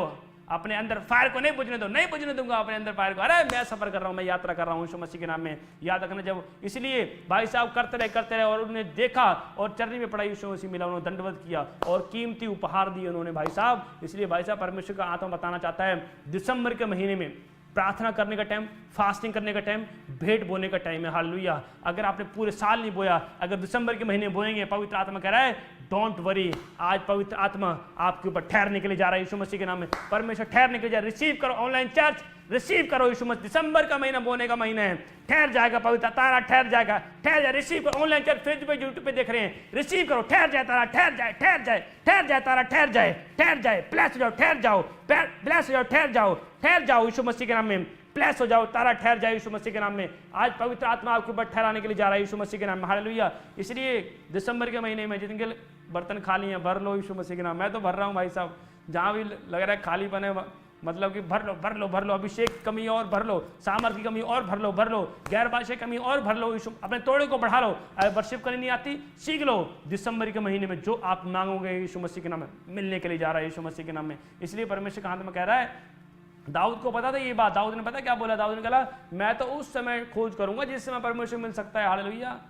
अपने अंदर फायर को नहीं बुझने दो, नहीं बुझने दूंगा अपने अंदर फायर को। अरे मैं सफर कर रहा हूँ, मैं यात्रा कर रहा हूँ यीशु मसीह के नाम में, याद रखना। जब इसलिए भाई साहब करते रहे और उन्होंने देखा और चरनी में पड़ा यीशु मसीह मिला, उन्होंने दंडवत किया और कीमती उपहार दिए उन्होंने भाई साहब। इसलिए भाई साहब परमेश्वर का आत्मा बताना चाहता है, दिसंबर के महीने में प्रार्थना करने का टाइम, फास्टिंग करने का टाइम, भेंट बोने का टाइम है, हालेलुया। अगर आपने पूरे साल नहीं बोया, अगर दिसंबर के महीने बोएंगे, पवित्र आत्मा कह रहा है डोंट वरी, आज पवित्र आत्मा आपके ऊपर ठहरने के लिए जा रहा है यीशु मसीह के नाम में। परमेश्वर ठहरने के लिए जा रहा है। रिसीव करो ऑनलाइन चर्च, रिसीव करो यीशु मसीह। दिसंबर का महीना बोने का महीना है, ठहर जाएगा पवित्र तारा, ठहर जाएगा, ठहर जाए। रिसीव करो ऑनलाइन चर्च, फेसबुक पे यूट्यूब पे देख रहे हैं, रिसीव करो, ठहर जाए तारा, ठहर जाए, ठहर जाए, ठहर जाए तारा, ठहर जाए, ठहर जाए, ब्लेस हो जाओ, ठहर जाओ, ब्लेस हो जाओ, ठहर जाओ, ठहर जाओ यीशु मसीह के नाम में, ब्लेस हो जाओ, तारा ठहर जाए यीशु मसीह के नाम में। आज पवित्र आत्मा आपके ऊपर ठहराने के लिए जा रहा है यीशु मसीह के नाम में, हालेलुया। इसलिए दिसंबर के महीने में जितने बर्तन खाली हैं भर लो यीशु मसीह के नाम। मैं तो भर रहा हूँ भाई साहब, जहाँ भी लग रहा है खाली बने मतलब कि भर लो भर लो भर लो, अभिषेक की कमी और भर लो, सामर्थ की कमी और भर लो, गैर भाषा की कमी और भर लो, यीशु अपने तोड़े को बढ़ा लो। अगर वर्शिप करनी नहीं आती सीख लो, दिसंबर के महीने में जो आप मांगोगे यीशु मसीह के नाम में मिलने के लिए जा रहा है, यीशु मसीह के नाम में। इसलिए परमेश्वर के हाथ में कह रहा है, दाऊद को पता था ये बात, दाऊद ने पता क्या बोला, दाऊद ने कहा मैं तो उस समय खोज करूंगा जिस समय परमेश्वर मिल सकता है, हालेलुया।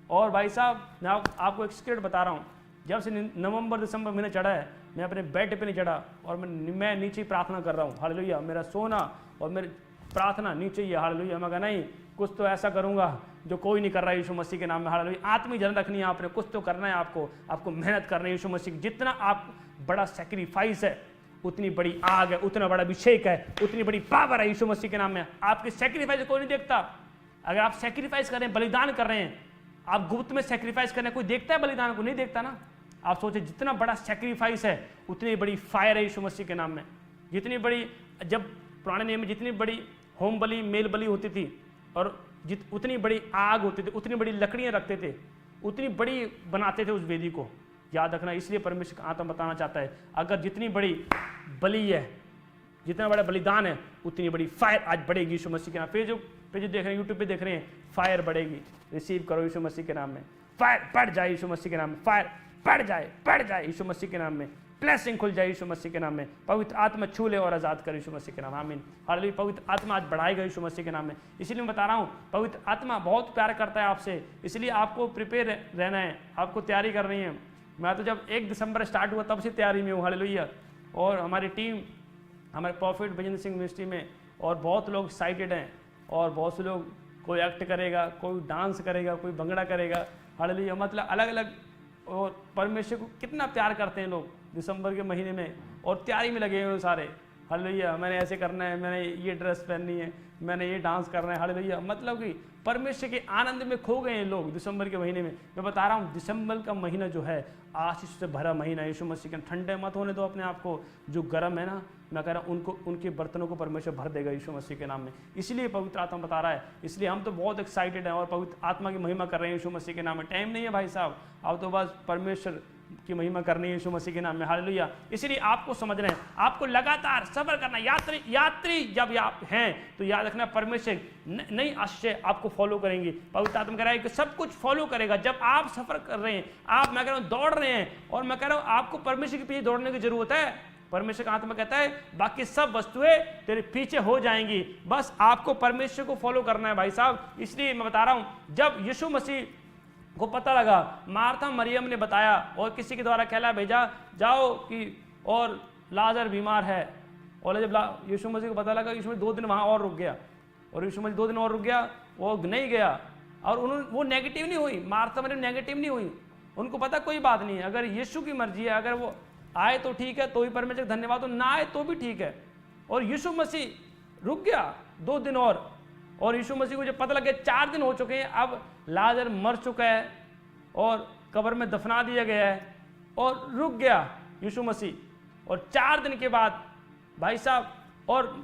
और भाई साहब मैं आपको एक सीक्रेट बता रहा हूँ, जब से नवंबर दिसंबर महीने चढ़ा है, मैं अपने बेड पे नहीं चढ़ा और मैं नीचे ही प्रार्थना कर रहा हूँ, हालेलुया। मेरा सोना और मेरी प्रार्थना नीचे ही है, हालेलुया। मैं कहा नहीं, कुछ तो ऐसा करूँगा जो कोई नहीं कर रहा है यीशु मसीह के नाम में, हालेलुया। आत्मिक जलन रखनी है आपने, कुछ तो करना है आपको मेहनत करनी है यीशु मसीह। जितना आप बड़ा सेक्रीफाइस है उतनी बड़ी आग है, उतना बड़ा अभिषेक है, उतनी बड़ी पावर है यीशु मसीह के नाम में। आपके सेक्रीफाइस कोई नहीं देखता। अगर आप सेक्रीफाइस कर रहे हैं, बलिदान कर रहे हैं, आप गुप्त में सेक्रीफाइस करने, कोई देखता है बलिदान को? नहीं देखता ना। आप सोचे जितना बड़ा सेक्रीफाइस है उतनी बड़ी फायर है यीशु मसीह के नाम में। जितनी बड़ी, जब पुराने नियम में जितनी बड़ी होम बलि मेल बलि होती थी और उतनी बड़ी आग होती थी, उतनी बड़ी लकड़ियां रखते थे, उतनी बड़ी बनाते थे उस वेदी को, याद रखना। इसलिए परमेश्वर का आत्मा बताना चाहता है, अगर जितनी बड़ी बलि है, जितना बड़ा बलिदान है, उतनी बड़ी फायर आज बढ़ेगी यीशु मसीह के नाम। पे जो देख रहे हैं, यूट्यूब पे देख रहे हैं, फायर बढ़ेगी। रिसीव करो यीशु मसीह के नाम में, फायर बढ़ जाए यीशु मसीह के नाम में, फायर बढ़ जाए यीशु मसीह के नाम में, ब्लेसिंग खुल जाए यीशु मसीह के नाम में। पवित्र आत्मा छू ले और आजाद करे यीशु मसीह के नाम, आमीन, हालेलुया। पवित्र आत्मा आज बढ़ाएगा यीशु मसीह के नाम में। इसीलिए मैं बता रहा हूँ, पवित्र आत्मा बहुत प्यार करता है आपसे, इसलिए आपको प्रिपेयर रहना है, आपको तैयारी करनी है। मैं तो जब 1 दिसंबर स्टार्ट हुआ तब से तैयारी में हूँ, हालेलुया। और हमारी टीम, हमारे प्रॉफिट भजन सिंह मिनिस्ट्री में और बहुत लोग एक्साइटेड हैं, और बहुत से लोग, कोई एक्ट करेगा, कोई डांस करेगा, कोई भंगड़ा करेगा, हालेलुया। मतलब अलग अलग, और परमेश्वर को कितना प्यार करते हैं लोग दिसंबर के महीने में, और तैयारी में लगे हुए सारे, हालेलुया। मैंने ऐसे करना है, मैंने ये ड्रेस पहननी है, मैंने ये डांस करना है, हालेलुया। मतलब कि परमेश्वर के आनंद में खो गए हैं लोग दिसंबर के महीने में। मैं बता रहा हूँ, दिसंबर का महीना जो है आशीष से भरा महीना है यीशु मसीह के। ठंडे मत होने दो अपने आप को, जो गर्म है ना, मैं कह रहा हूँ उनको, उनके बर्तनों को परमेश्वर भर देगा यीशु मसीह के नाम में। इसलिए पवित्र आत्मा बता रहा है, इसलिए हम तो बहुत एक्साइटेड हैं और पवित्र आत्मा की महिमा कर रहे हैं यीशु मसीह के नाम में। टाइम नहीं है भाई साहब, अब तो बस परमेश्वर की महिमा करनी है यीशु मसीह के नाम में, हालेलुया। इसलिए आपको समझना है, आपको लगातार सब्र करना। यात्री जब आप हैं तो याद रखना, परमेश्वर नई आशीष आपको फॉलो करेंगे। पवित्र आत्मा कह रहा है कि सब कुछ फॉलो करेगा। जब आप सफर कर रहे हैं, आप, मैं कह रहा हूँ, दौड़ रहे हैं, और मैं कह रहा हूँ आपको परमेश्वर के पीछे दौड़ने की जरूरत है। परमेश्वर का आत्मा कहता है बाकी सब वस्तुएं तेरे पीछे हो जाएंगी, बस आपको परमेश्वर को फॉलो करना है भाई साहब। इसलिए मैं बता रहा हूं, जब यीशु मसीह को पता लगा, मार्था मरियम ने बताया और किसी के द्वारा कहला भेजा जाओ कि और लाजर बीमार है, और जब यीशु मसीह को पता लगा, यीशु मसीह 2 दिन वहां और रुक गया, और यीशु मसीह 2 दिन और रुक गया, वो नहीं गया, और उन्होंने, वो नेगेटिव नहीं हुई, मार्था मरियम नेगेटिव नहीं हुई। उनको पता कोई बात नहीं है, अगर यीशु की मर्जी है, अगर वो आए तो ठीक है, तो ही परमेश्वर धन्यवाद, तो ना आए तो भी ठीक है। और यीशु मसीह रुक गया 2 दिन और यीशु मसीह को जब पता लगे 4 दिन हो चुके हैं, अब लाजर मर चुका है और कब्र में दफना दिया गया है, और रुक गया यीशु मसीह। और 4 दिन के बाद भाई साहब और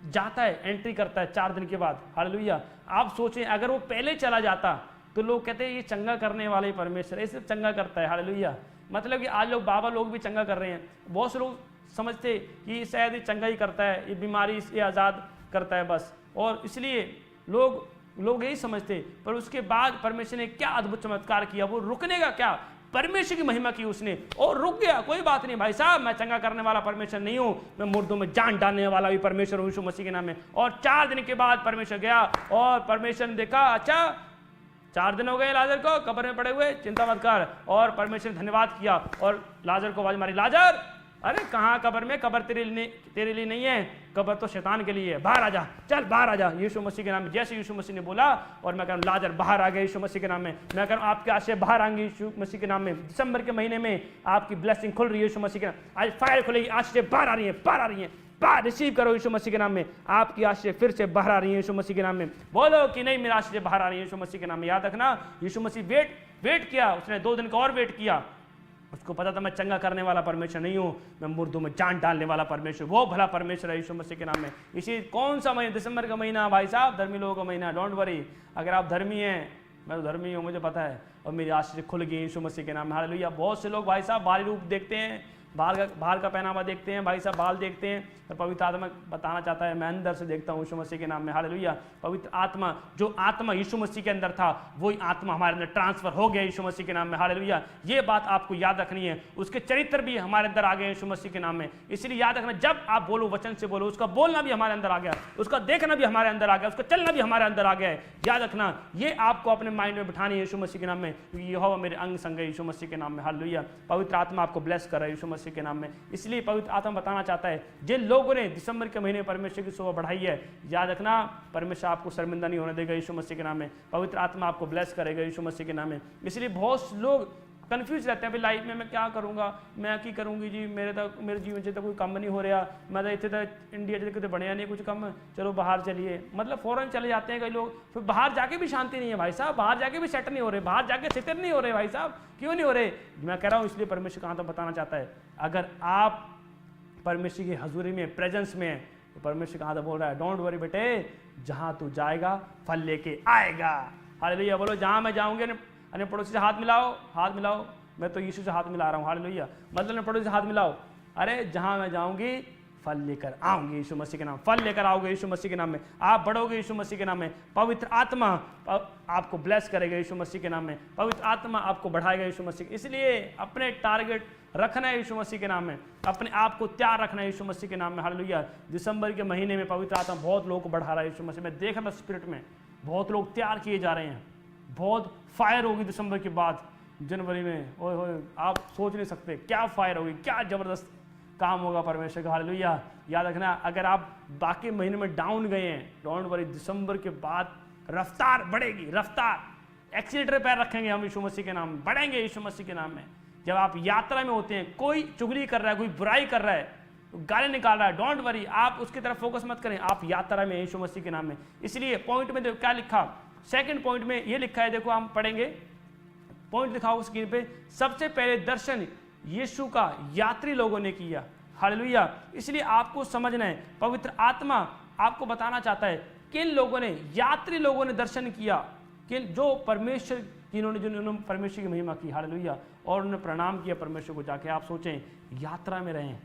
जाता है, एंट्री करता है 4 दिन के बाद, हालेलुया। आप सोचें, अगर वो पहले चला जाता तो लोग कहते हैं ये चंगा करने वाले परमेश्वर, ऐसे चंगा करता है, हालेलुया। मतलब कि आज लोग, बाबा लोग भी चंगा कर रहे हैं। बहुत से लोग समझते कि शायद ये चंगा ही करता है, ये बीमारी से आज़ाद करता है बस, और इसलिए लोग यही समझते। पर उसके बाद परमेश्वर ने क्या अद्भुत चमत्कार किया, वो रुकने का क्या, परमेश्वर की महिमा की उसने, और रुक गया। कोई बात नहीं भाई साहब, मैं चंगा करने वाला परमेश्वर नहीं हूं, मैं मुर्दों में जान डालने वाला भी परमेश्वर हूं यीशु मसीह के नाम में। और 4 दिन के बाद परमेश्वर गया, और परमेश्वर ने देखा, अच्छा 4 दिन हो गए लाजर को कब्र में पड़े हुए, चिंता मत कर। और परमेश्वर ने धन्यवाद किया और लाजर को आवाज मारी, लाजर अरे कहाँ कब्र में, कब्र तेरे लिए नहीं है, कब्र तो शैतान के लिए है, बाहर आ जा, चल बाहर आ जा यीशु मसीह के नाम में। जैसे यीशु मसीह ने बोला, और मैं कह रहा हूँ लाजर बाहर आ गया यीशु मसीह के नाम में। मैं कह रहा हूँ आपके आशय बाहर आएंगे यीशु मसीह के नाम में। दिसंबर के महीने में आपकी ब्लेसिंग खुल रही है यीशु मसीह के नाम, आज फायर खुलेगी, आशय बाहर आ रही है, बाहर आ रही है, बाहर रिसीव करो यीशु मसीह के नाम में। आपकी आशीष फिर से बाहर आ रही है यीशु मसीह के नाम में। बोलो कि नहीं, मेरी आशीष बाहर आ रही है यीशु मसीह के नाम में। याद रखना, यीशु मसीह वेट किया, उसने 2 दिन का और वेट किया। उसको पता था मैं चंगा करने वाला परमेश्वर नहीं हूँ, मैं मुर्दों में जान डालने वाला परमेश्वर, वो भला परमेश्वर है यीशु मसीह के नाम में। इसी कौन सा महीना, दिसंबर का महीना भाई साहब, धर्मी लोगों का महीना। डोंट वरी, अगर आप धर्मी हैं, मैं तो धर्मी हूँ, मुझे पता है, और मेरी आशीष खुल गई यीशु मसीह के नाम में, हालेलुया। बहुत से लोग भाई साहब बाहरी रूप देखते हैं, बाहर का पहनावा देखते हैं, भाई साहब बाल देखते हैं, और पवित्र आत्मा बताना चाहता है मैं अंदर से देखता हूँ यीशु मसीह के नाम में। हालेलुया। पवित्र आत्मा, जो आत्मा यीशु मसीह के अंदर था वही आत्मा हमारे अंदर ट्रांसफर हो गया यीशु मसीह के नाम में। हालेलुया। ये बात आपको याद रखनी है। उसके चरित्र भी हमारे अंदर आ गए यीशु मसीह के नाम में। इसलिए याद रखना, जब आप बोलो वचन से बोलो, उसका बोलना भी हमारे अंदर आ गया, उसका देखना भी हमारे अंदर आ गया, उसका चलना भी हमारे अंदर आ गया है। याद रखना, ये आपको अपने माइंड में बिठानी है यीशु मसीह के नाम में, क्योंकि यहोवा मेरे अंग संग है यीशु मसीह के नाम में। हालेलुया। पवित्र आत्मा आपको ब्लेस कर रहा है यीशु मसीह के नाम में। इसलिए पवित्र आत्मा बताना चाहता है, जिन लोगों ने दिसंबर के महीने परमेश्वर की शोभा बढ़ाई है, याद रखना परमेश्वर आपको शर्मिंदा नहीं होने देगा यीशु मसीह के नाम में। पवित्र आत्मा आपको ब्लेस करेगा यीशु मसीह के नाम में। इसलिए बहुत लोग कंफ्यूज रहते हैं, अभी लाइफ में मैं क्या करूंगा, मैं की करूंगी जी, मेरे जीवन से तो कोई काम नहीं हो रहा, मैं तो इतने तक इंडिया से कितने बढ़िया नहीं कुछ कम, चलो बाहर चलिए, मतलब फॉरेन चले जाते हैं कई लोग, फिर बाहर जाके भी शांति नहीं है भाई साहब, बाहर जाके भी सेट नहीं हो रहे, बाहर जाके स्थिर नहीं हो रहे भाई साहब, क्यों नहीं हो रहे? मैं कह रहा हूँ इसलिए परमेश्वर कहाँ तो बताना चाहता है, अगर आप परमेश्वर की हजूरी में, प्रेजेंस में, तो परमेश्वर कहाँ तो बोल रहा है, डोंट वरी बेटे, जहाँ तू जाएगा फल लेके आएगा। हालेलुया। बोलो, जहाँ मैं जाऊँगी अरे पड़ोसी से हाथ मिलाओ, मैं तो यीशु से हाथ मिला रहा हूँ। हालेलुया। मतलब पड़ोसी से हाथ मिलाओ, अरे जहाँ मैं जाऊँगी फल लेकर आऊँगी यीशु मसीह के नाम, फल लेकर आओगे यीशु मसीह के नाम में, आप बढ़ोगे यीशु मसीह के नाम में। पवित्र आत्मा आपको ब्लेस करेगा यीशु मसीह के नाम में, पवित्र आत्मा आपको बढ़ाएगा यीशु मसीह। इसलिए अपने टारगेट रखना है यीशु मसीह के नाम में, अपने आप को तैयार रखना है यीशु मसीह के नाम में। हालेलुया। दिसंबर के महीने में पवित्र आत्मा बहुत लोगों को बढ़ा रहा है यीशु मसीह। मैं देख रहा था स्पिरिट में, बहुत लोग तैयार किए जा रहे हैं, बहुत फायर होगी दिसंबर के बाद, जनवरी में। ओए होए, आप सोच नहीं सकते क्या फायर होगी, क्या जबरदस्त काम होगा परमेश्वर का। हालेलुया। याद रखना, अगर आप बाकी महीने में डाउन गए हैं, डोंट वरी, दिसंबर के बाद रफ्तार बढ़ेगी, रफ्तार, एक्सीलेटर पैर रखेंगे हम यीशु मसीह के नाम में, बढ़ेंगे यीशु मसीह के नाम में। जब आप यात्रा में होते हैं, कोई चुगली कर रहा है, कोई बुराई कर रहा है, गाली निकाल रहा है, डोंट वरी, आप उसकी तरफ फोकस मत करें, आप यात्रा में यीशु मसीह के नाम में। इसलिए पॉइंट में देखो क्या लिखा, सेकंड पॉइंट में ये लिखा है, देखो हम पढ़ेंगे, पॉइंट दिखाओ स्क्रीन पे। सबसे पहले दर्शन यीशु का यात्री लोगों ने किया। हालेलुया। इसलिए आपको समझना है, पवित्र आत्मा आपको बताना चाहता है किन लोगों ने, यात्री लोगों ने दर्शन किया, किन, जो परमेश्वर, जिन्होंने परमेश्वर की महिमा की। हालेलुया। और उन्होंने प्रणाम किया परमेश्वर को जाके। आप सोचें, यात्रा में रहें,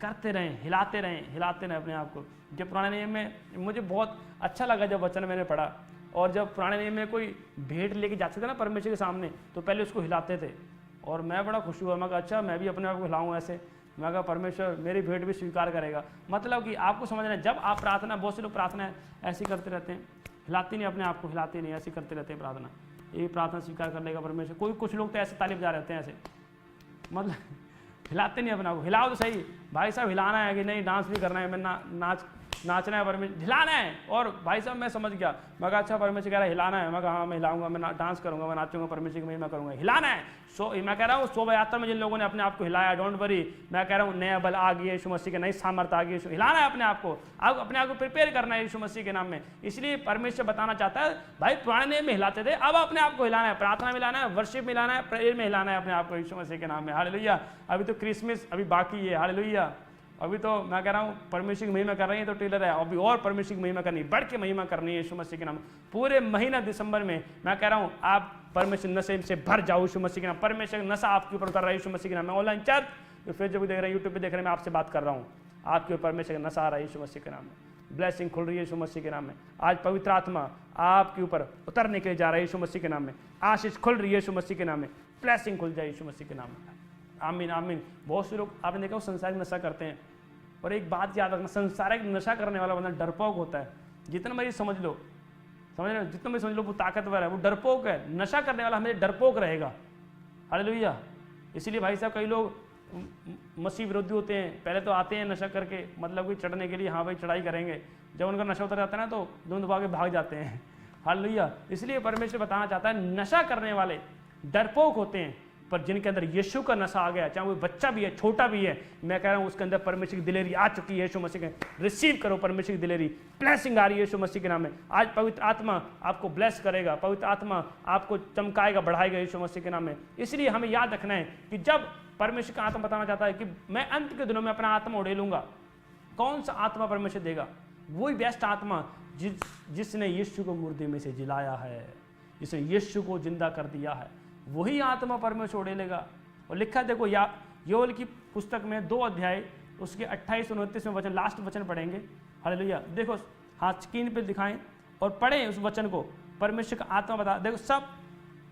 करते रहें, हिलाते रहें अपने आप को। जब पुराने नियम में मुझे बहुत अच्छा लगा जब वचन मैंने पढ़ा, और जब पुराने नियम में कोई भेंट लेके जाते थे ना परमेश्वर के सामने, तो पहले उसको हिलाते थे, और मैं बड़ा खुश हुआ। मैं कहा अच्छा, मैं भी अपने आप को हिलाऊँ ऐसे। मैं कहा परमेश्वर मेरी भेंट भी स्वीकार करेगा। मतलब कि आपको समझना है, जब आप प्रार्थना, बहुत से लोग प्रार्थना ऐसे करते रहते हैं, हिलाते नहीं अपने आप को, हिलाते नहीं, ऐसे करते रहते हैं प्रार्थना, ये प्रार्थना स्वीकार कर लेगा परमेश्वर। कुछ लोग तो ऐसे तालीब जा रहते हैं ऐसे, मतलब हिलाते नहीं अपने आप को। हिलाओ तो सही भाई साहब, हिलाना है कि नहीं, डांस भी करना है, मैं नाचना है परमेश्वर, हिलाना है। और भाई साहब मैं समझ गया, मैं कहा अच्छा परमेश्वर कह रहा है हिलाना है, मैं कहा हाँ मैं हिलाऊंगा, मैं डांस करूंगा, मैं नाचूंगा, परमेश्वर की महिमा करूंगा, हिलाना है। मैं कह रहा हूँ शोभा यात्रा में जिन लोगों ने अपने आप को हिलाया, डोंट वरी, मैं कह रहा हूँ नया बल आ गया यीशु मसीह के, नई सामर्थ्य आ गई, हिलाना है अपने आप को, आप अपने आप को प्रिपेयर करना है यीशु मसीह के नाम में। इसलिए परमेश्वर बताना चाहता है, भाई पुराने नियम में हिलाते थे, अब अपने आप को हिलाना है, प्रार्थना में हिलाना है, वर्शिप में हिलाना है, प्रेयर में हिलाना है अपने आप को यीशु मसीह के नाम में। हालेलुया। अभी तो क्रिसमस अभी बाकी है। हालेलुया। अभी तो मैं कह रहा हूँ परमेश्वर की महिमा कर रही है तो टेलर है, अभी और परमेश्वर की महिमा करनी, बढ़ के महिमा करनी है यीशु मसीह के नाम। पूरे महीना दिसंबर में मैं कह रहा हूँ आप परमेश्वर नशे से भर जाओ यीशु मसीह के नाम। परमेश्वर नशा आपके ऊपर उतर रहा है यीशु मसीह के नाम में। ऑनलाइन चर्च, फेसबुक देख रहे हैं, यूट्यूब पे देख रहे हैं, मैं आपसे बात कर रहा हूँ, आपके ऊपर परमेश्वर का नशा आ रहा है यीशु मसीह के नाम में। ब्लेसिंग खुल रही है यीशु मसीह के नाम में। आज पवित्र आत्मा आपके ऊपर उतरने के लिए जा रहा है यीशु मसीह के नाम में। आशीष खुल रही है यीशु मसीह के नाम में। ब्लेसिंग खुल जाए यीशु मसीह के नाम में। आमीन आमीन। बहुत से लोग आपने देखा वो संसारिक नशा करते हैं, और एक बात याद रखना, संसारिक नशा करने वाला बंदा डरपोक होता है। जितना मर्जी समझ लो, जितना मर्जी समझ लो वो ताकतवर है, वो डरपोक है। नशा करने वाला हमें डरपोक रहेगा। हालेलुया। इसीलिए भाई साहब कई लोग मसीह विरोधी होते हैं, पहले तो आते हैं नशा करके, मतलब कि चढ़ने के लिए, हाँ भाई चढ़ाई करेंगे, जब उनका नशा उतर जाता है ना तो धुंध दबा के भाग जाते हैं। हालेलुया। इसलिए परमेश्वर बताना चाहता है, नशा करने वाले डरपोक होते हैं, पर जिनके अंदर यीशु का नशा आ गया, चाहे वो बच्चा भी है, छोटा भी है, मैं कह रहा हूँ उसके अंदर परमेश्वर की दिलेरी आ चुकी है यीशु मसीह के। रिसीव करो परमेश्वर की दिलेरी, ब्लेसिंग आ रही है यीशु मसीह के नाम में। आज पवित्र आत्मा आपको ब्लेस करेगा, पवित्र आत्मा आपको चमकाएगा, बढ़ाएगा यीशु मसीह के नाम में। इसलिए हमें याद रखना है कि जब परमेश्वर का आत्मा बताना चाहता है कि मैं अंत के दिनों में अपना आत्मा उड़ेलूंगा, कौन सा आत्मा परमेश्वर देगा? वही बेस्ट आत्मा जिसने यीशु को मुर्दे में से जिलाया है, जिसने यीशु को जिंदा कर दिया है, वही आत्मा परमेश्वर उड़ेलेगा। और लिखा देखो योएल की पुस्तक में 2 अध्याय उसके 28 और 29 में वचन, लास्ट वचन पढ़ेंगे। हालेलुया। देखो हाथ स्क्रीन पे दिखाएं और पढ़ें उस वचन को। परमेश्वर का आत्मा बता, देखो सब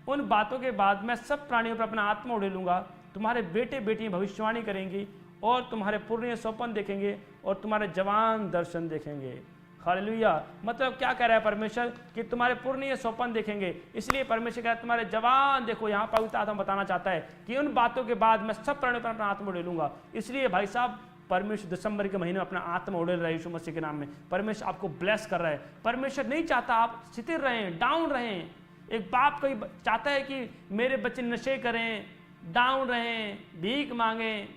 उन बातों के बाद मैं सब प्राणियों पर अपना आत्मा उड़ेलूंगा, तुम्हारे बेटे बेटियां भविष्यवाणी करेंगी और तुम्हारे पुण्य स्वप्न देखेंगे और तुम्हारे जवान दर्शन देखेंगे। हालेलुया। मतलब क्या कह रहा है परमेश्वर कि तुम्हारे पुण्य स्वप्न देखेंगे, इसलिए परमेश्वर कह रहा है तुम्हारे जवान देखो। यहाँ पवित्र आत्मा बताना चाहता है कि उन बातों के बाद मैं सब प्राणियों पर अपना आत्मा उड़ेलूंगा। इसलिए भाई साहब परमेश्वर दिसंबर के महीने में अपना आत्मा उड़ेल रहा है यीशु मसीह के नाम में। परमेश्वर आपको ब्लेस कर रहा है। परमेश्वर नहीं चाहता आप स्थिर रहें, डाउन रहें। एक बाप कोई चाहता है कि मेरे बच्चे नशे करें, डाउन रहें, भीख मांगें,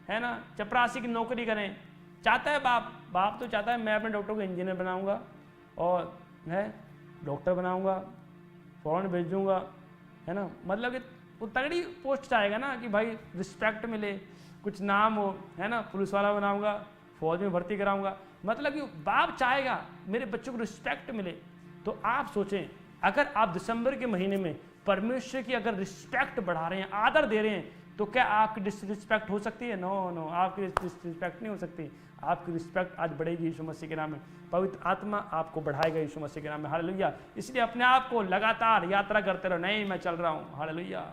है ना, चपरासी की नौकरी करें। चाहता है बाप तो चाहता है मैं अपने डॉक्टर को इंजीनियर बनाऊंगा और है डॉक्टर बनाऊंगा, फॉरेन भेज दूंगा, है ना। मतलब कि वो तगड़ी पोस्ट चाहेगा ना कि भाई रिस्पेक्ट मिले, कुछ नाम हो, है ना, पुलिस वाला बनाऊंगा, फौज में भर्ती कराऊंगा। मतलब कि बाप चाहेगा मेरे बच्चों को रिस्पेक्ट मिले। तो आप सोचें अगर आप दिसंबर के महीने में परमेश्वर की अगर रिस्पेक्ट बढ़ा रहे हैं, आदर दे रहे हैं, तो क्या आपकी डिसरिस्पेक्ट हो सकती है? नो, आपकी डिसरिस्पेक्ट नहीं हो सकती। आपकी रिस्पेक्ट आज बढ़ेगी यीशु मसीह के नाम में। पवित्र आत्मा आपको बढ़ाएगा यीशु मसीह के नाम में। हालेलुया। इसलिए अपने आप को लगातार यात्रा करते रहो, नहीं मैं चल रहा हूँ। हालेलुया।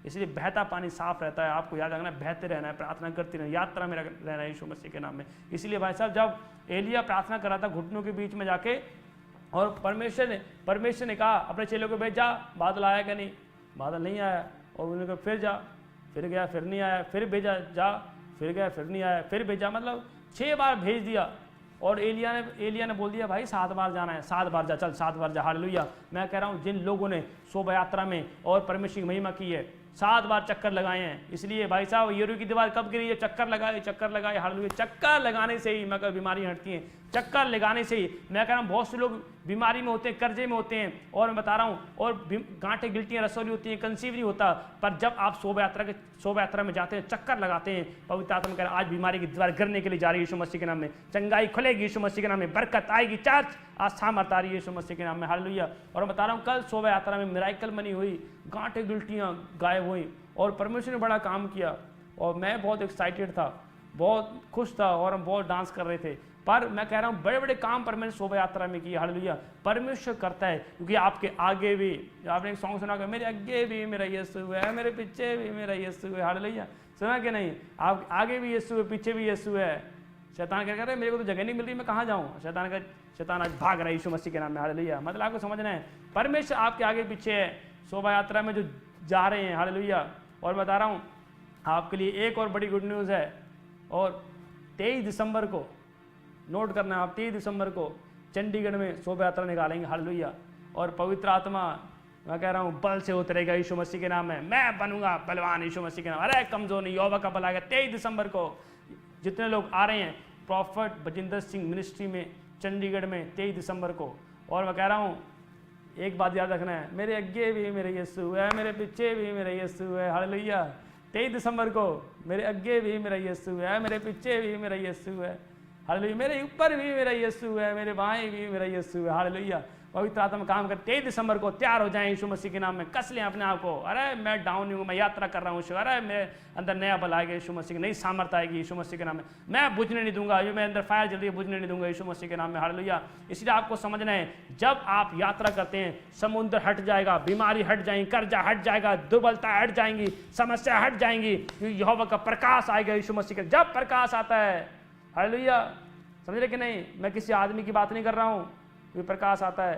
इसलिए बहता पानी साफ रहता है। आपको याद रखना, बहते रहना है, प्रार्थना करते रहना, यात्रा में रहना है यीशु मसीह के नाम में। इसलिए भाई साहब जब एलिया प्रार्थना कर रहा था घुटनों के बीच में जाके, और परमेश्वर ने कहा अपने चेलों को भेज, जा बादल आया क्या नहीं, बादल नहीं आया। और उन्होंने कहा फिर जा, फिर गया फिर नहीं आया, फिर भेजा, जा, फिर गया फिर नहीं आया, फिर भेजा, मतलब 6 बार भेज दिया। और एलिया ने बोल दिया भाई 7 बार जाना है, 7 बार जा, चल 7 बार जा। हालेलुया। मैं कह रहा हूँ जिन लोगों ने शोभा यात्रा में और परमेश्वर की महिमा की है 7 बार चक्कर लगाए हैं। इसलिए भाई साहब यरीहो की दीवार कब गिरी है? चक्कर लगाए। हालेलुया। चक्कर लगाने से ही मैं कह बीमारी हटती है, चक्कर लगाने से ही। मैं कह रहा हूँ बहुत से लोग बीमारी में होते हैं, कर्जे में होते हैं, और मैं बता रहा हूँ, और गांठें गिल्टियाँ रसौली होती हैं, कंसीव नहीं होता। पर जब आप शोभा यात्रा में जाते हैं, चक्कर लगाते हैं, पवित्र आत्मा कह रहा है आज बीमारी की दीवार गिरने के लिए जा रही है यीशु मसीह के नाम में। चंगाई खुलेगी यीशु मसीह के नाम में, बरकत आएगी, चर्च आज सामर्थ आ रही है यीशु मसीह के नाम में। हालेलुया। और मैं बता रहा हूँ कल शोभा यात्रा में मिराकल मनी हुई, गांठें गिल्टियाँ गायब हुई, और परमेश्वर ने बड़ा काम किया। और मैं बहुत एक्साइटेड था, बहुत खुश था, और हम बहुत डांस कर रहे थे। पर मैं कह रहा हूँ बड़े बड़े काम परमेश्वर शोभा यात्रा में किए। हालेलुया। परमेश्वर करता है, क्योंकि आपके आगे भी, आपने एक सॉन्ग सुना, मेरे आगे भी मेरा यीशु है, मेरे पीछे भी मेरा यीशु है। हालेलुया। सुना कि नहीं? आप आगे भी यीशु है, पीछे भी यीशु है। शैतान क्या कर रहा है, मेरे को तो जगह नहीं मिल रही, मैं कहाँ जाऊँ? शैतान आज भाग रहा है यीशु मसीह के नाम में। हालेलुया। मतलब आपको समझना है परमेश्वर आपके आगे पीछे है, शोभा यात्रा में जो जा रहे हैं। हालेलुया। और बता रहा हूँ आपके लिए एक और बड़ी गुड न्यूज़ है, और 23 दिसंबर को नोट करना है आप, 23 दिसंबर को चंडीगढ़ में शोभा यात्रा निकालेंगे। हालेलुया। और पवित्र आत्मा मैं कह रहा हूँ बल से उतरेगा यीशु मसीह के नाम में। मैं बनूंगा बलवान यीशु मसीह के नाम। अरे कमजोर नहीं, यहोवा का बल आएगा। 23 दिसंबर को जितने लोग आ रहे हैं प्रॉफिट बजिंदर सिंह मिनिस्ट्री में चंडीगढ़ में 23 दिसंबर को। और मैं कह रहा हूँ एक बात याद रखना है, मेरे आगे भी मेरा यीशु है, मेरे पीछे भी मेरा यीशु है। हालेलुया। 23 दिसंबर को मेरे आगे भी मेरा यीशु है, मेरे पीछे भी मेरा यीशु है। हालेलुया। मेरे ऊपर भी मेरा यीशु है, मेरे बाएं भी मेरा यीशु है। हालेलुया। पवित्र आत्मा काम कर 23 दिसंबर को तैयार हो जाएं यीशु मसीह के नाम में। कस लें अपने आप को, अरे मैं डाउन नहीं हूँ, मैं यात्रा कर रहा हूँ। अरे मेरे अंदर नया बल आएगा यीशु मसीह की, नई सामर्थ आएगी यीशु मसीह के नाम में। मैं बुझने नहीं दूंगा, ये मेरे अंदर फायर जल रही है, बुझने नहीं दूंगा यीशु मसीह के नाम में। हालेलुया। इसलिए आपको समझना है जब आप यात्रा करते हैं समुद्र हट जाएगा, बीमारी हट जाएगी, कर्जा हट जाएगा, दुर्बलता हट जाएंगी, समस्या हट जाएंगी, यहोवा का प्रकाश आएगा यीशु मसीह का। जब प्रकाश आता है, हालेलुया, समझ रहे कि नहीं? मैं किसी आदमी की बात नहीं कर रहा हूँ, ये प्रकाश आता है।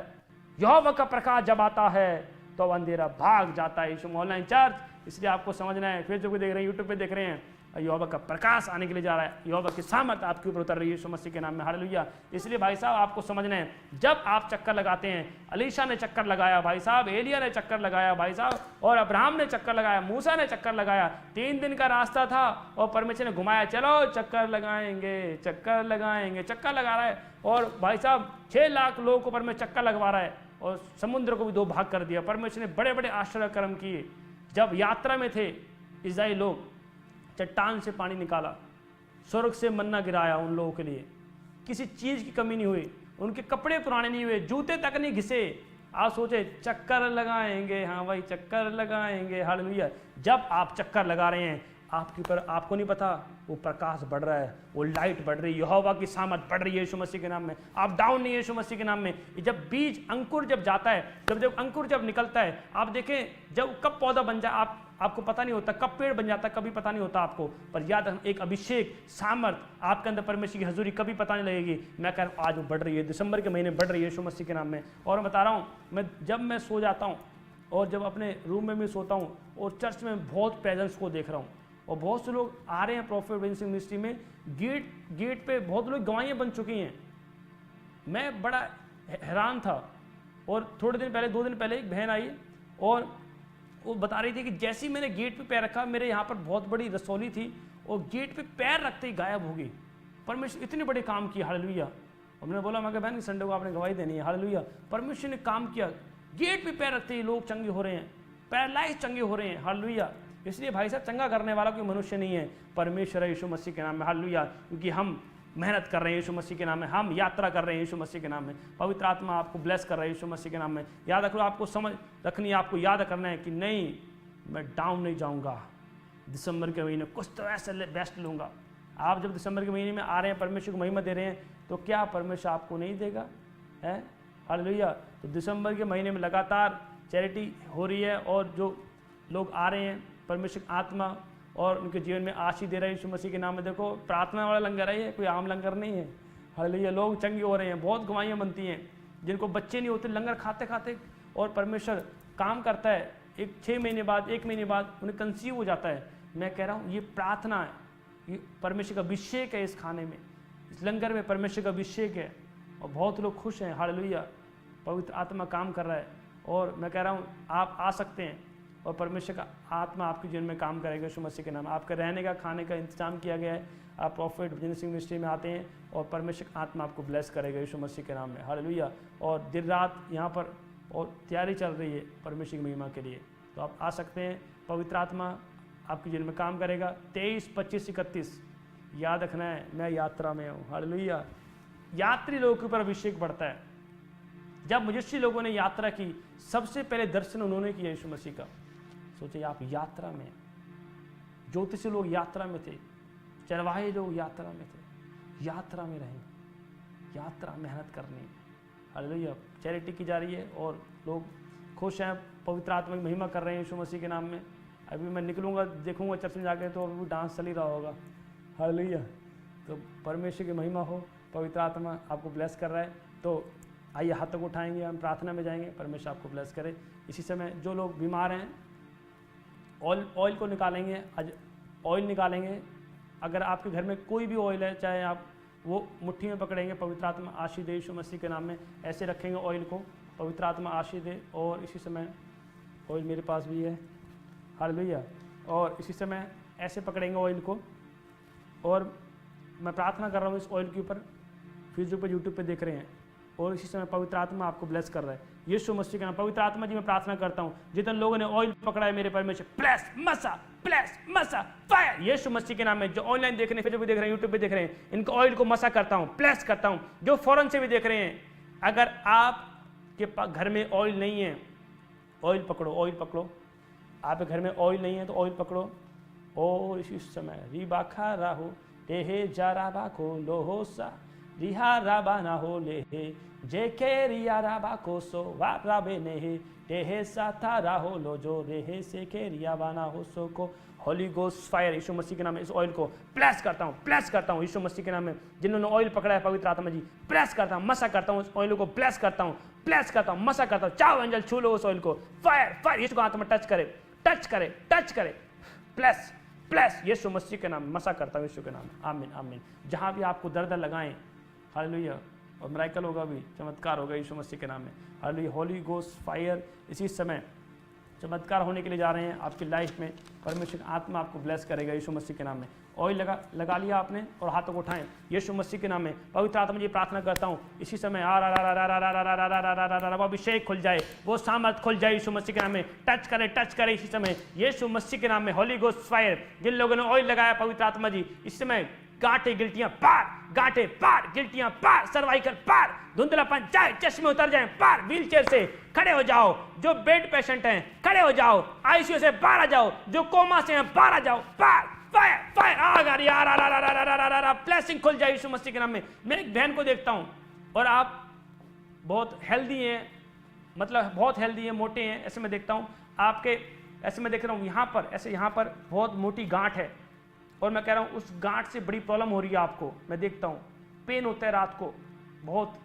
यहोवा का प्रकाश जब आता है तो अंधेरा भाग जाता है। यीशु ऑनलाइन चर्च, इसलिए आपको समझना है, फेसबुक पे देख रहे हैं, यूट्यूब पे देख रहे हैं, यहोवा का प्रकाश आने के लिए जा रहा है, यहोवा की सामर्थ आपके ऊपर उतर रही है यीशु मसीह के नाम में। हालेलुया। इसलिए भाई साहब आपको समझना है जब आप चक्कर लगाते हैं, अलीशा ने चक्कर लगाया भाई साहब, एलिया ने चक्कर लगाया भाई साहब, और अब्राहम ने चक्कर लगाया, मूसा ने चक्कर लगाया। 3 दिन का रास्ता था और परमेश्वर ने घुमाया, चलो चक्कर लगाएंगे, चक्कर लगाएंगे, चक्कर लगा रहा है। और भाई साहब 6 लाख लोगों को परमेश्वर चक्कर लगवा रहा है, और समुद्र को भी 2 भाग कर दिया। परमेश्वर ने बड़े बड़े आश्चर्य कर्म किए। जब यात्रा में थे इस्राएली लोग, चट्टान से पानी निकाला, स्वर्ग से मन्ना गिराया उन लोगों के लिए, किसी चीज की कमी नहीं हुई, उनके कपड़े पुराने नहीं हुए, जूते तक नहीं घिसे। आप सोचे चक्कर लगाएंगे, हाँ भाई चक्कर लगाएंगे। हालेलुया। जब आप चक्कर लगा रहे हैं आपके ऊपर, आपको नहीं पता, वो प्रकाश बढ़ रहा है, वो लाइट बढ़ रही है, यहोवा की सामर्थ बढ़ रही है यीशु मसीह के नाम में। आप डाउन नहीं है यीशु मसीह के नाम में। जब बीज अंकुर जब जाता है, जब अंकुर जब निकलता है, आप देखें जब कब पौधा बन जाए आपको पता नहीं होता, कब पेड़ बन जाता है कभी पता नहीं होता आपको, पर याद रखना एक अभिषेक सामर्थ आपके अंदर परमेश्वर की हजूरी कभी पता नहीं लगेगी। मैं कह रहा हूँ आज वो बढ़ रही है, दिसंबर के महीने बढ़ रही है यीशु मसीह के नाम में। और मैं बता रहा हूँ, जब मैं सो जाता हूँ और जब अपने रूम में भी सोता हूँ और चर्च में बहुत प्रेजेंस को देख रहा हूँ, और बहुत से लोग आ रहे हैं प्रॉफिट विंसिंग मिनिस्ट्री में, गेट पे बहुत लोग गवाहियाँ बन चुकी हैं। मैं बड़ा हैरान था। और थोड़े दिन पहले, 2 दिन पहले एक बहन आई और वो बता रही थी कि जैसे ही मैंने गेट पे पैर रखा, मेरे यहाँ पर बहुत बड़ी रसौली थी और गेट पे पैर रखते ही गायब हो गई। परमेश्वर इतने बड़े काम किए, हालेलुया। और मैंने बोला, मैं कहा बहन संडे को आपने गवाही देनी है, हालेलुया। परमेश्वर ने काम किया, गेट पे पैर रखते ही लोग चंगे हो रहे हैं, पैरालाइज चंगे हो रहे हैं, हालेलुया। इसलिए भाई साहब, चंगा करने वाला कोई मनुष्य नहीं है, परमेश्वर है यीशु मसीह के नाम में, हालेलुया। क्योंकि हम मेहनत कर रहे हैं यीशु मसीह के नाम में, हम यात्रा कर रहे हैं यीशु मसीह के नाम में, पवित्र आत्मा आपको ब्लेस कर रहा है यीशु मसीह के नाम में। याद रखो, आपको समझ रखनी है, आपको याद करना है कि नहीं, मैं डाउन नहीं जाऊंगा, दिसंबर के महीने कुछ तो ऐसे बेस्ट लूंगा। आप जब दिसंबर के महीने में आ रहे हैं, परमेश्वर को महिमा दे रहे हैं, तो क्या परमेश्वर आपको नहीं देगा, है, हालेलुया। तो दिसंबर के महीने में लगातार चैरिटी हो रही है और जो लोग आ रहे हैं, परमेश्वर आत्मा और उनके जीवन में आशीष दे रहा है यीशु मसीह के नाम में। देखो, प्रार्थना वाला लंगर है ये, कोई आम लंगर नहीं है, हालेलुया। लोग चंगे हो रहे हैं, बहुत गवाहियाँ बनती हैं, जिनको बच्चे नहीं होते, लंगर खाते खाते, और परमेश्वर काम करता है। 6 महीने बाद, 1 महीने बाद उन्हें कंसीव हो जाता है। मैं कह रहा हूँ, ये प्रार्थना है, ये परमेश्वर का अभिषेक है इस खाने में, इस लंगर में परमेश्वर का अभिषेक है, और बहुत लोग खुश हैं, हालेलुया। पवित्र आत्मा काम कर रहा है, और मैं कह रहा हूँ आप आ सकते हैं, और परमेश्वर का आत्मा आपके जीवन में काम करेगा यीशु मसीह के नाम। आपका रहने का, खाने का इंतजाम किया गया है। आप प्रॉफिट विंसिंग मिनिस्ट्री में आते हैं और परमेश्वर का आत्मा आपको ब्लेस करेगा यीशु मसीह के नाम में, हालेलुया। और दिन रात यहाँ पर और तैयारी चल रही है परमेश्वर की महिमा के लिए, तो आप आ सकते हैं। पवित्र आत्मा आपके जीवन में काम करेगा। 23, 25, 31 याद रखना है, मैं यात्रा में हूँ, हालेलुया। यात्री लोगों के ऊपर अभिषेक बढ़ता है। जब मुजस्सी लोगों ने यात्रा की, सबसे पहले दर्शन उन्होंने किया यीशु मसीह का। सोचिए, आप यात्रा में, ज्योतिषी लोग यात्रा में थे, चरवाहे लोग यात्रा में थे, यात्रा में रहें, यात्रा मेहनत करनी, हालेलुया। चैरिटी की जा रही है और लोग खुश हैं, पवित्र आत्मा की महिमा कर रहे हैं यीशु मसीह के नाम में। अभी मैं निकलूंगा, देखूंगा चर्च में जाके, तो अभी डांस चल ही रहा होगा, हालेलुया। तो परमेश्वर की महिमा हो, पवित्र आत्मा आपको ब्लेस कर रहा है। तो आइए हाथ तक उठाएंगे, हम प्रार्थना में जाएंगे, परमेश्वर आपको ब्लेस करे। इसी समय जो लोग बीमार हैं, ऑयल को निकालेंगे, आज ऑयल निकालेंगे। अगर आपके घर में कोई भी ऑयल है, चाहे आप वो मुट्ठी में पकड़ेंगे, पवित्र आत्मा आशीष दे यीशु मसीह के नाम में, ऐसे रखेंगे ऑयल को, पवित्र आत्मा आशीष दे। और इसी समय ऑयल मेरे पास भी है, हालेलुया। और इसी समय ऐसे पकड़ेंगे ऑयल को, और मैं प्रार्थना कर रहा हूँ इस ऑयल के ऊपर, फेसबुक पर, यूट्यूब पर देख रहे हैं, और इसी समय पवित्र आत्मा आपको ब्लेस कर रहा है यीशु मसीह के नाम। पवित्र आत्मा जी, मैं प्रार्थना करता हूँ, जितने लोगों ने ऑयल पकड़ा है मेरे परमेश्वर, प्लस मसा फायर यीशु मसीह के नाम में। जो ऑनलाइन देख रहे हैं, फेसबुक पे देख रहे हैं, यूट्यूब पे देख रहे हैं, इनको ऑयल को मसा करता हूँ, प्लस करता हूँ। जो फॉरेन से भी देख रहे हैं, अगर आपके घर में ऑयल नहीं है, ऑयल पकड़ो, ऑयल पकड़ो। आपके घर में ऑयल नहीं है तो ऑयल पकड़ो। और इसी समय रिबाखा राहो टेहे जा राबा को लोहो सा रिहा राबा ना हो ले जेके रिया राबा को सो वा राबे ने टेहे साथा राहो लो जो रेहे से के रिया बाना हो सो को। होली गोस्ट फायर यीशु मसीह के नाम में इस ऑयल को प्रेस करता हूँ यीशु मसीह के नाम में। जिन्होंने ऑयल पकड़ा है, पवित्र आत्मा जी प्रेस करता हूँ, मसा करता हूँ, उस ऑयल को प्रेस करता हूँ, मसा करता हूँ। चाहो एंजल छू लो उस ऑयल को, फायर यीशु को आत्मा टच करे, प्लस यीशु मसीह के नाम मसा करता हूँ, यीशु के नाम। आमीन। जहाँ भी आपको दर्द लगाएं, हालेलुया, और मिराकल होगा भी, चमत्कार होगा यीशु मसीह के नाम में। हालेलुया। होली गोस्ट फायर इसी समय चमत्कार होने के लिए जा रहे हैं आपकी लाइफ में। परमेश्वर की आत्मा आपको ब्लेस करेगा यीशु मसीह के नाम में। ऑयल लगा लिया आपने और हाथों को उठाएं यीशु मसीह के नाम में। पवित्र आत्मा जी प्रार्थना करता हूँ इसी समय अभिषेक खुल जाए, वो सामर्थ खुल जाए यीशु मसीह के नाम में। टच करे इसी समय यीशु मसीह के नाम में। होली गोस्ट फायर जिन लोगों ने ऑयल लगाया पवित्र आत्मा जी, इस समय गांठे गिल्टियां पार, गिल्टियां पार, सर्वाइकल पार, धुंधलापन जाए, चश्मे उतर जाएं पार। व्हीलचेयर से खड़े हो जाओ, जो बेड पेशेंट हैं खड़े हो जाओ, आईसीयू से बाहर आ जाओ, जो कोमा से हैं बाहर आ जाओ, पार फायर फायर आग आ रही है, ब्लेसिंग खुल जाए यीशु मसीह के नाम में। मैं एक बहन को देखता हूं और आप बहुत हेल्दी हैं, मतलब बहुत हेल्दी हैं, मोटे हैं, ऐसे मैं देखता हूं आपके, ऐसे मैं देख रहा हूं यहाँ पर, ऐसे यहाँ पर बहुत मोटी गांठ है और मैं कह रहा हूं उस गांठ से बड़ी प्रॉब्लम हो रही है आपको। मैं देखता हूं पेन होता है रात को, बहुत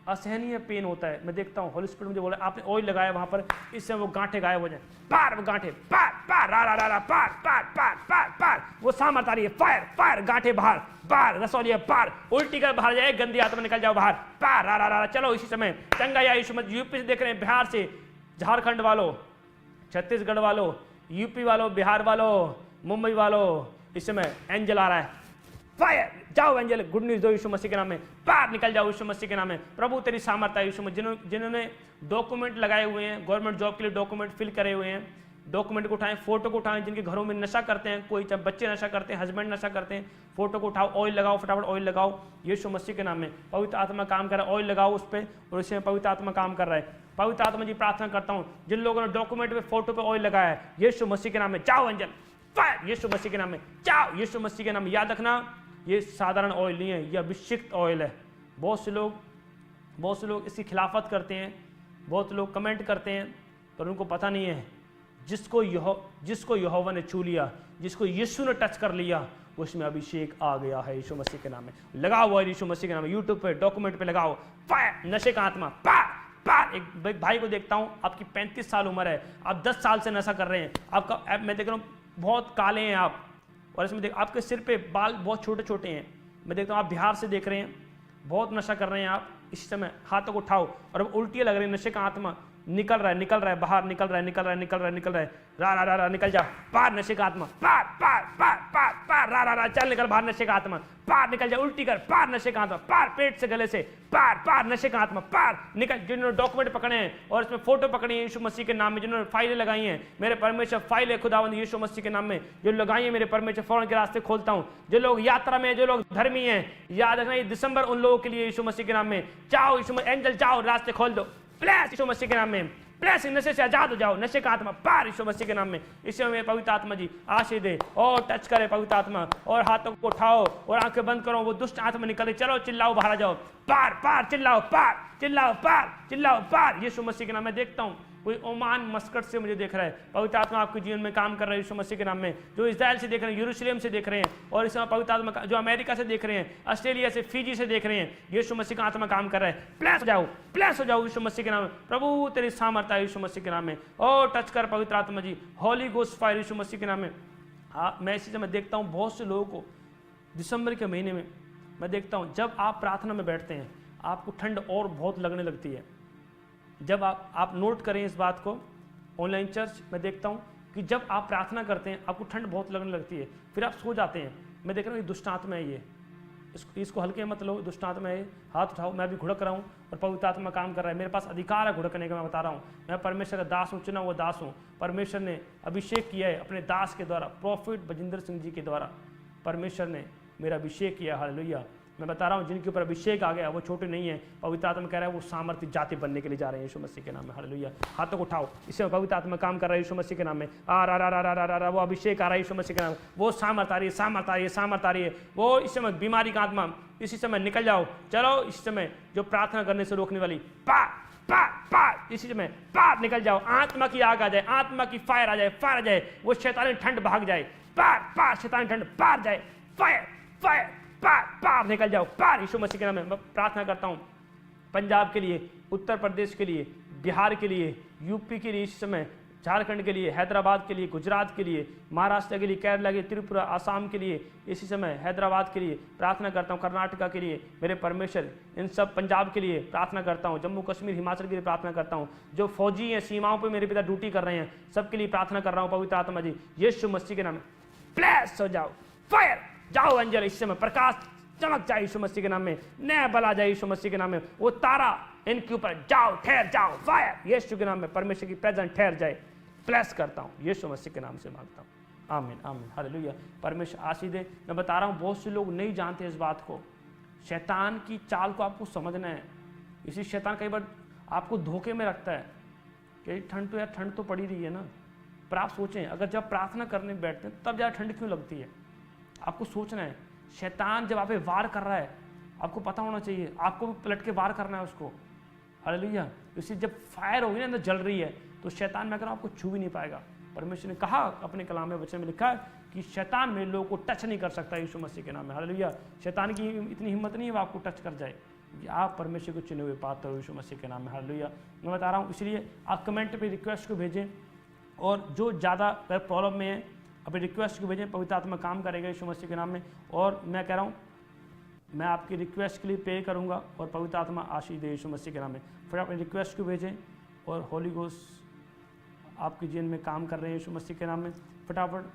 असहनीय पेन होता है। मैं देखता हूं होली स्पिरिट मुझे बोला आपने ऑयल लगाया वहां पर, इससे वो गांठे गायब हो जाए। पार वो गांठे पार पार रा रा रा रा पार पार पार पार पार, वो सामर्थ आ रही है, फायर फायर, गांठे बाहर बाहर, रसौलिया पार, उल्टी कर बाहर जाए, गंदी आत्मा निकल जाओ बाहर, पार रा रा रा। चलो इसी समय चंगा या यीशु मसीह। यूपी से देख रहे हैं, बिहार से, झारखंड वालों, छत्तीसगढ़ वालों, यूपी वालों, बिहार वालों, मुंबई वालों, इस समय एंजल आ रहा है, फायर जाओ एंजल, गुड न्यूज दो यीशु मसीह के नाम में, पार निकल जाओ यीशु मसीह के नाम में। प्रभु तेरी सामर्थ है यीशु मसीह। जिन्होंने डॉक्यूमेंट लगाए हुए हैं, गवर्नमेंट जॉब के लिए डॉक्यूमेंट फिल करे हुए हैं, डॉक्यूमेंट को उठाएं, फोटो को उठाएं, जिनके घरों में नशा करते हैं, कोई चाहे बच्चे नशा करते हैं, हस्बैंड नशा करते हैं, फोटो को उठाओ, ऑयल लगाओ, फटाफट ऑयल लगाओ यीशु मसीह के नाम में। पवित्र आत्मा काम कर रहा है, ऑयल लगाओ उस पर और इसमें पवित्र आत्मा काम कर रहा है। पवित्र आत्मा जी प्रार्थना करता हूँ जिन लोगों ने डॉक्यूमेंट पे फोटो पे ऑयल लगाया है, यीशु मसीह के नाम में जाओ एंजल, फायर यीशु मसीह के नाम में जाओ यीशु मसीह के नाम में। याद रखना ये साधारण ऑयल नहीं है, ये अभिषिक्त ऑयल है। बहुत से लोग इसकी खिलाफत करते हैं, बहुत लोग कमेंट करते हैं, पर उनको पता नहीं है जिसको यहोवा ने छू लिया, जिसको यीशु ने टच कर लिया, उसमें अभिषेक आ गया है यीशु मसीह के नाम में। लगाओ ऑयल यीशु मसीह के नाम में, यूट्यूब पे डॉक्यूमेंट पे लगाओ, फायर नशे का आत्मा पार पार। एक भाई को देखता हूं, आपकी 35 साल उम्र है, आप 10 साल से नशा कर रहे हैं, आपका मैं देख रहा हूँ बहुत काले हैं आप, और इसमें देख आपके सिर पे बाल बहुत छोटे छोटे हैं। मैं देखता हूँ आप बिहार से देख रहे हैं, बहुत नशा कर रहे हैं आप। इस समय हाथों को उठाओ और अब उल्टियाँ लग रही है, नशे का आत्मा निकल रहा है बाहर, निकल रहा है, रा रा रा रा निकल जा, पार नशे का आत्मा, पार पार पार पार पार रा रा रा, चल निकल बाहर नशे का आत्मा, पार निकल जा, उल्टी कर, पार नशे का आत्मा, पार पेट से गले से, पार पार नशे का आत्मा, पार निकल। जिन्होंने डॉक्यूमेंट पकड़े हैं और इसमें फोटो पकड़ी है यीशु मसीह के नाम में, जिन्होंने फाइलें लगाई हैं, मेरे परमेश्वर फाइलें खुदावंद यीशु मसीह के नाम में जो लगाई है, मेरे परमेश्वर फौरन के रास्ते खोलता हूँ। जो लोग यात्रा में, जो लोग धर्मी हैं, याद रखना ये दिसंबर उन लोगों के लिए यीशु मसीह के नाम में। जाओ यीशु एंजल जाओ, रास्ते खोल दो, प्लीज यीशु मसीह के नाम में, प्लस नशे से आजाद हो जाओ, नशे का आत्मा पार यीशु मसीह के नाम में। इसी में पवित्र आत्मा जी आशीष दे और टच करे पवित्र आत्मा, और हाथों को उठाओ और आंखें बंद करो, वो दुष्ट आत्मा निकले। चलो चिल्लाओ, बाहर आ जाओ, पार पार चिल्लाओ, पार चिल्लाओ, पार चिल्लाओ, पार यीशु मसीह के नाम में। देखता हूँ कोई ओमान मस्कट से मुझे देख रहा है, पवित्र आत्मा आपके जीवन में काम कर रहा है यीशु मसीह के नाम में। जो इजराइल से देख रहे हैं, यरूशलेम से देख रहे हैं, और इस समय पवित्र आत्मा जो अमेरिका से देख रहे हैं, ऑस्ट्रेलिया से, फिजी से देख रहे हैं, यीशु मसीह का आत्मा काम कर रहा है। प्लस हो जाओ यीशु मसीह के नाम में। प्रभु तेरी सामर्थ्य यीशु मसीह के नाम में, और टच कर पवित्र आत्मा जी, हॉली गोस्ट फायर यीशु मसीह के नाम में। हाँ, मैं इसी समय देखता हूँ बहुत से लोगों को दिसंबर के महीने में मैं देखता हूँ, जब आप प्रार्थना में बैठते हैं आपको ठंड और बहुत लगने लगती है। जब आप नोट करें इस बात को, ऑनलाइन चर्च में देखता हूँ कि जब आप प्रार्थना करते हैं आपको ठंड बहुत लगने लगती है, फिर आप सो जाते हैं। मैं देख रहा हूँ ये दुष्ट आत्मा है, ये इसको हल्के मत लो, दुष्ट आत्मा है, हाथ उठाओ। मैं भी घुड़क रहा हूँ और पवित्र आत्मा काम कर रहा है, मेरे पास अधिकार है घुड़कने का। मैं बता रहा हूँ, मैं परमेश्वर का दास हूँ, चुना हुआ दास हूँ। परमेश्वर ने अभिषेक किया है अपने दास के द्वारा, प्रॉफिट बजिंदर सिंह जी के द्वारा परमेश्वर ने मेरा अभिषेक किया। हालेलुया। मैं बता रहा हूँ जिनके ऊपर अभिषेक आ गया वो छोटे नहीं है। पवित्र आत्मा कह रहा है वो सामर्थ्य जाति बनने के लिए जा रहे हैं यीशु मसीह के नाम में। हालेलुया। हाथों को उठाओ, इससे पवित्र आत्मा काम कर रहा है यीशु मसीह के नाम में। वो अभिषेक आ रहा है यीशु मसीह के नाम, वो सामर्थ्य आ रही है, वो इस समय बीमारी का आत्मा इसी समय निकल जाओ। चलो इस समय जो प्रार्थना करने से रोकने वाली पार इसी समय पार निकल जाओ। आत्मा की आग आ जाए, आत्मा की फायर आ जाए, वो शैतानी ठंड भाग जाए, पार शैतानी ठंड पार जाए, फायर पार निकल जाओ, पार यीशु मसीह के नाम में। मैं प्रार्थना करता हूँ पंजाब के लिए, उत्तर प्रदेश के लिए, बिहार के लिए, यूपी के लिए, इस समय झारखंड के लिए, हैदराबाद के लिए, गुजरात के लिए, महाराष्ट्र के लिए, केरला के लिए, त्रिपुरा, आसाम के लिए, इसी समय हैदराबाद के लिए प्रार्थना करता हूँ, कर्नाटका के लिए मेरे परमेश्वर, इन सब पंजाब के लिए प्रार्थना करता हूँ, जम्मू कश्मीर, हिमाचल के लिए प्रार्थना करता हूँ, जो फौजी हैं सीमाओं पर मेरे पिता ड्यूटी कर रहे हैं, सबके लिए प्रार्थना कर रहा हूँ। पवित्र आत्मा जी यीशु मसीह के नाम में प्लस हो जाओ, फायर जाओ एंजल, इस समय प्रकाश चमक जाए यीशु मसीह के नाम में, नया बल आ जाए यीशु मसीह के नाम में। वो तारा इनके ऊपर जाओ, ठहर जाओ, फायर यीशु के नाम में, परमेश्वर की प्रेजेंस ठहर जाए। प्लस करता हूँ यीशु मसीह के नाम से मांगता हूँ, आमीन आमीन हालेलुया। परमेश्वर आशीष दे। मैं बता रहा हूँ बहुत से लोग नहीं जानते इस बात को, शैतान की चाल को आपको समझना है। इसी शैतान कई बार आपको धोखे में रखता है कि ठंड तो यार ठंड तो पड़ी रही है ना, पर आप सोचें अगर जब प्रार्थना करने बैठते हैं तब ज़्यादा ठंड क्यों लगती है? आपको सोचना है, शैतान जब आप पे वार कर रहा है, आपको पता होना चाहिए, आपको भी पलट के वार करना है उसको। हालेलुया। इसी जब फायर होगी ना, अंदर जल रही है, तो शैतान मैं कह रहा हूँ आपको छू भी नहीं पाएगा। परमेश्वर ने कहा अपने कलाम में, वचन में लिखा है कि शैतान में लोगों को टच नहीं कर सकता यीशु मसीह के नाम में। हालेलुया। शैतान की इतनी हिम्मत नहीं है वो आपको टच कर जाए, कि आप परमेश्वर को चुने हुए पात्र हो यीशु मसीह के नाम में। हालेलुया। मैं बता रहा हूँ, इसलिए आप कमेंट पे रिक्वेस्ट को भेजें, और जो ज़्यादा प्रॉब्लम में है अपनी रिक्वेस्ट को भेजें, पवित्र आत्मा काम करेगा यीशु मसीह के नाम में। और मैं कह रहा हूँ, मैं आपकी रिक्वेस्ट के लिए पे करूँगा और पवित्र आत्मा आशीष दे यीशु मसीह के नाम में। फिर अपनी रिक्वेस्ट को भेजें और होली घोस्ट आपके जीवन में काम कर रहे हैं यीशु मसीह के नाम में। फटाफट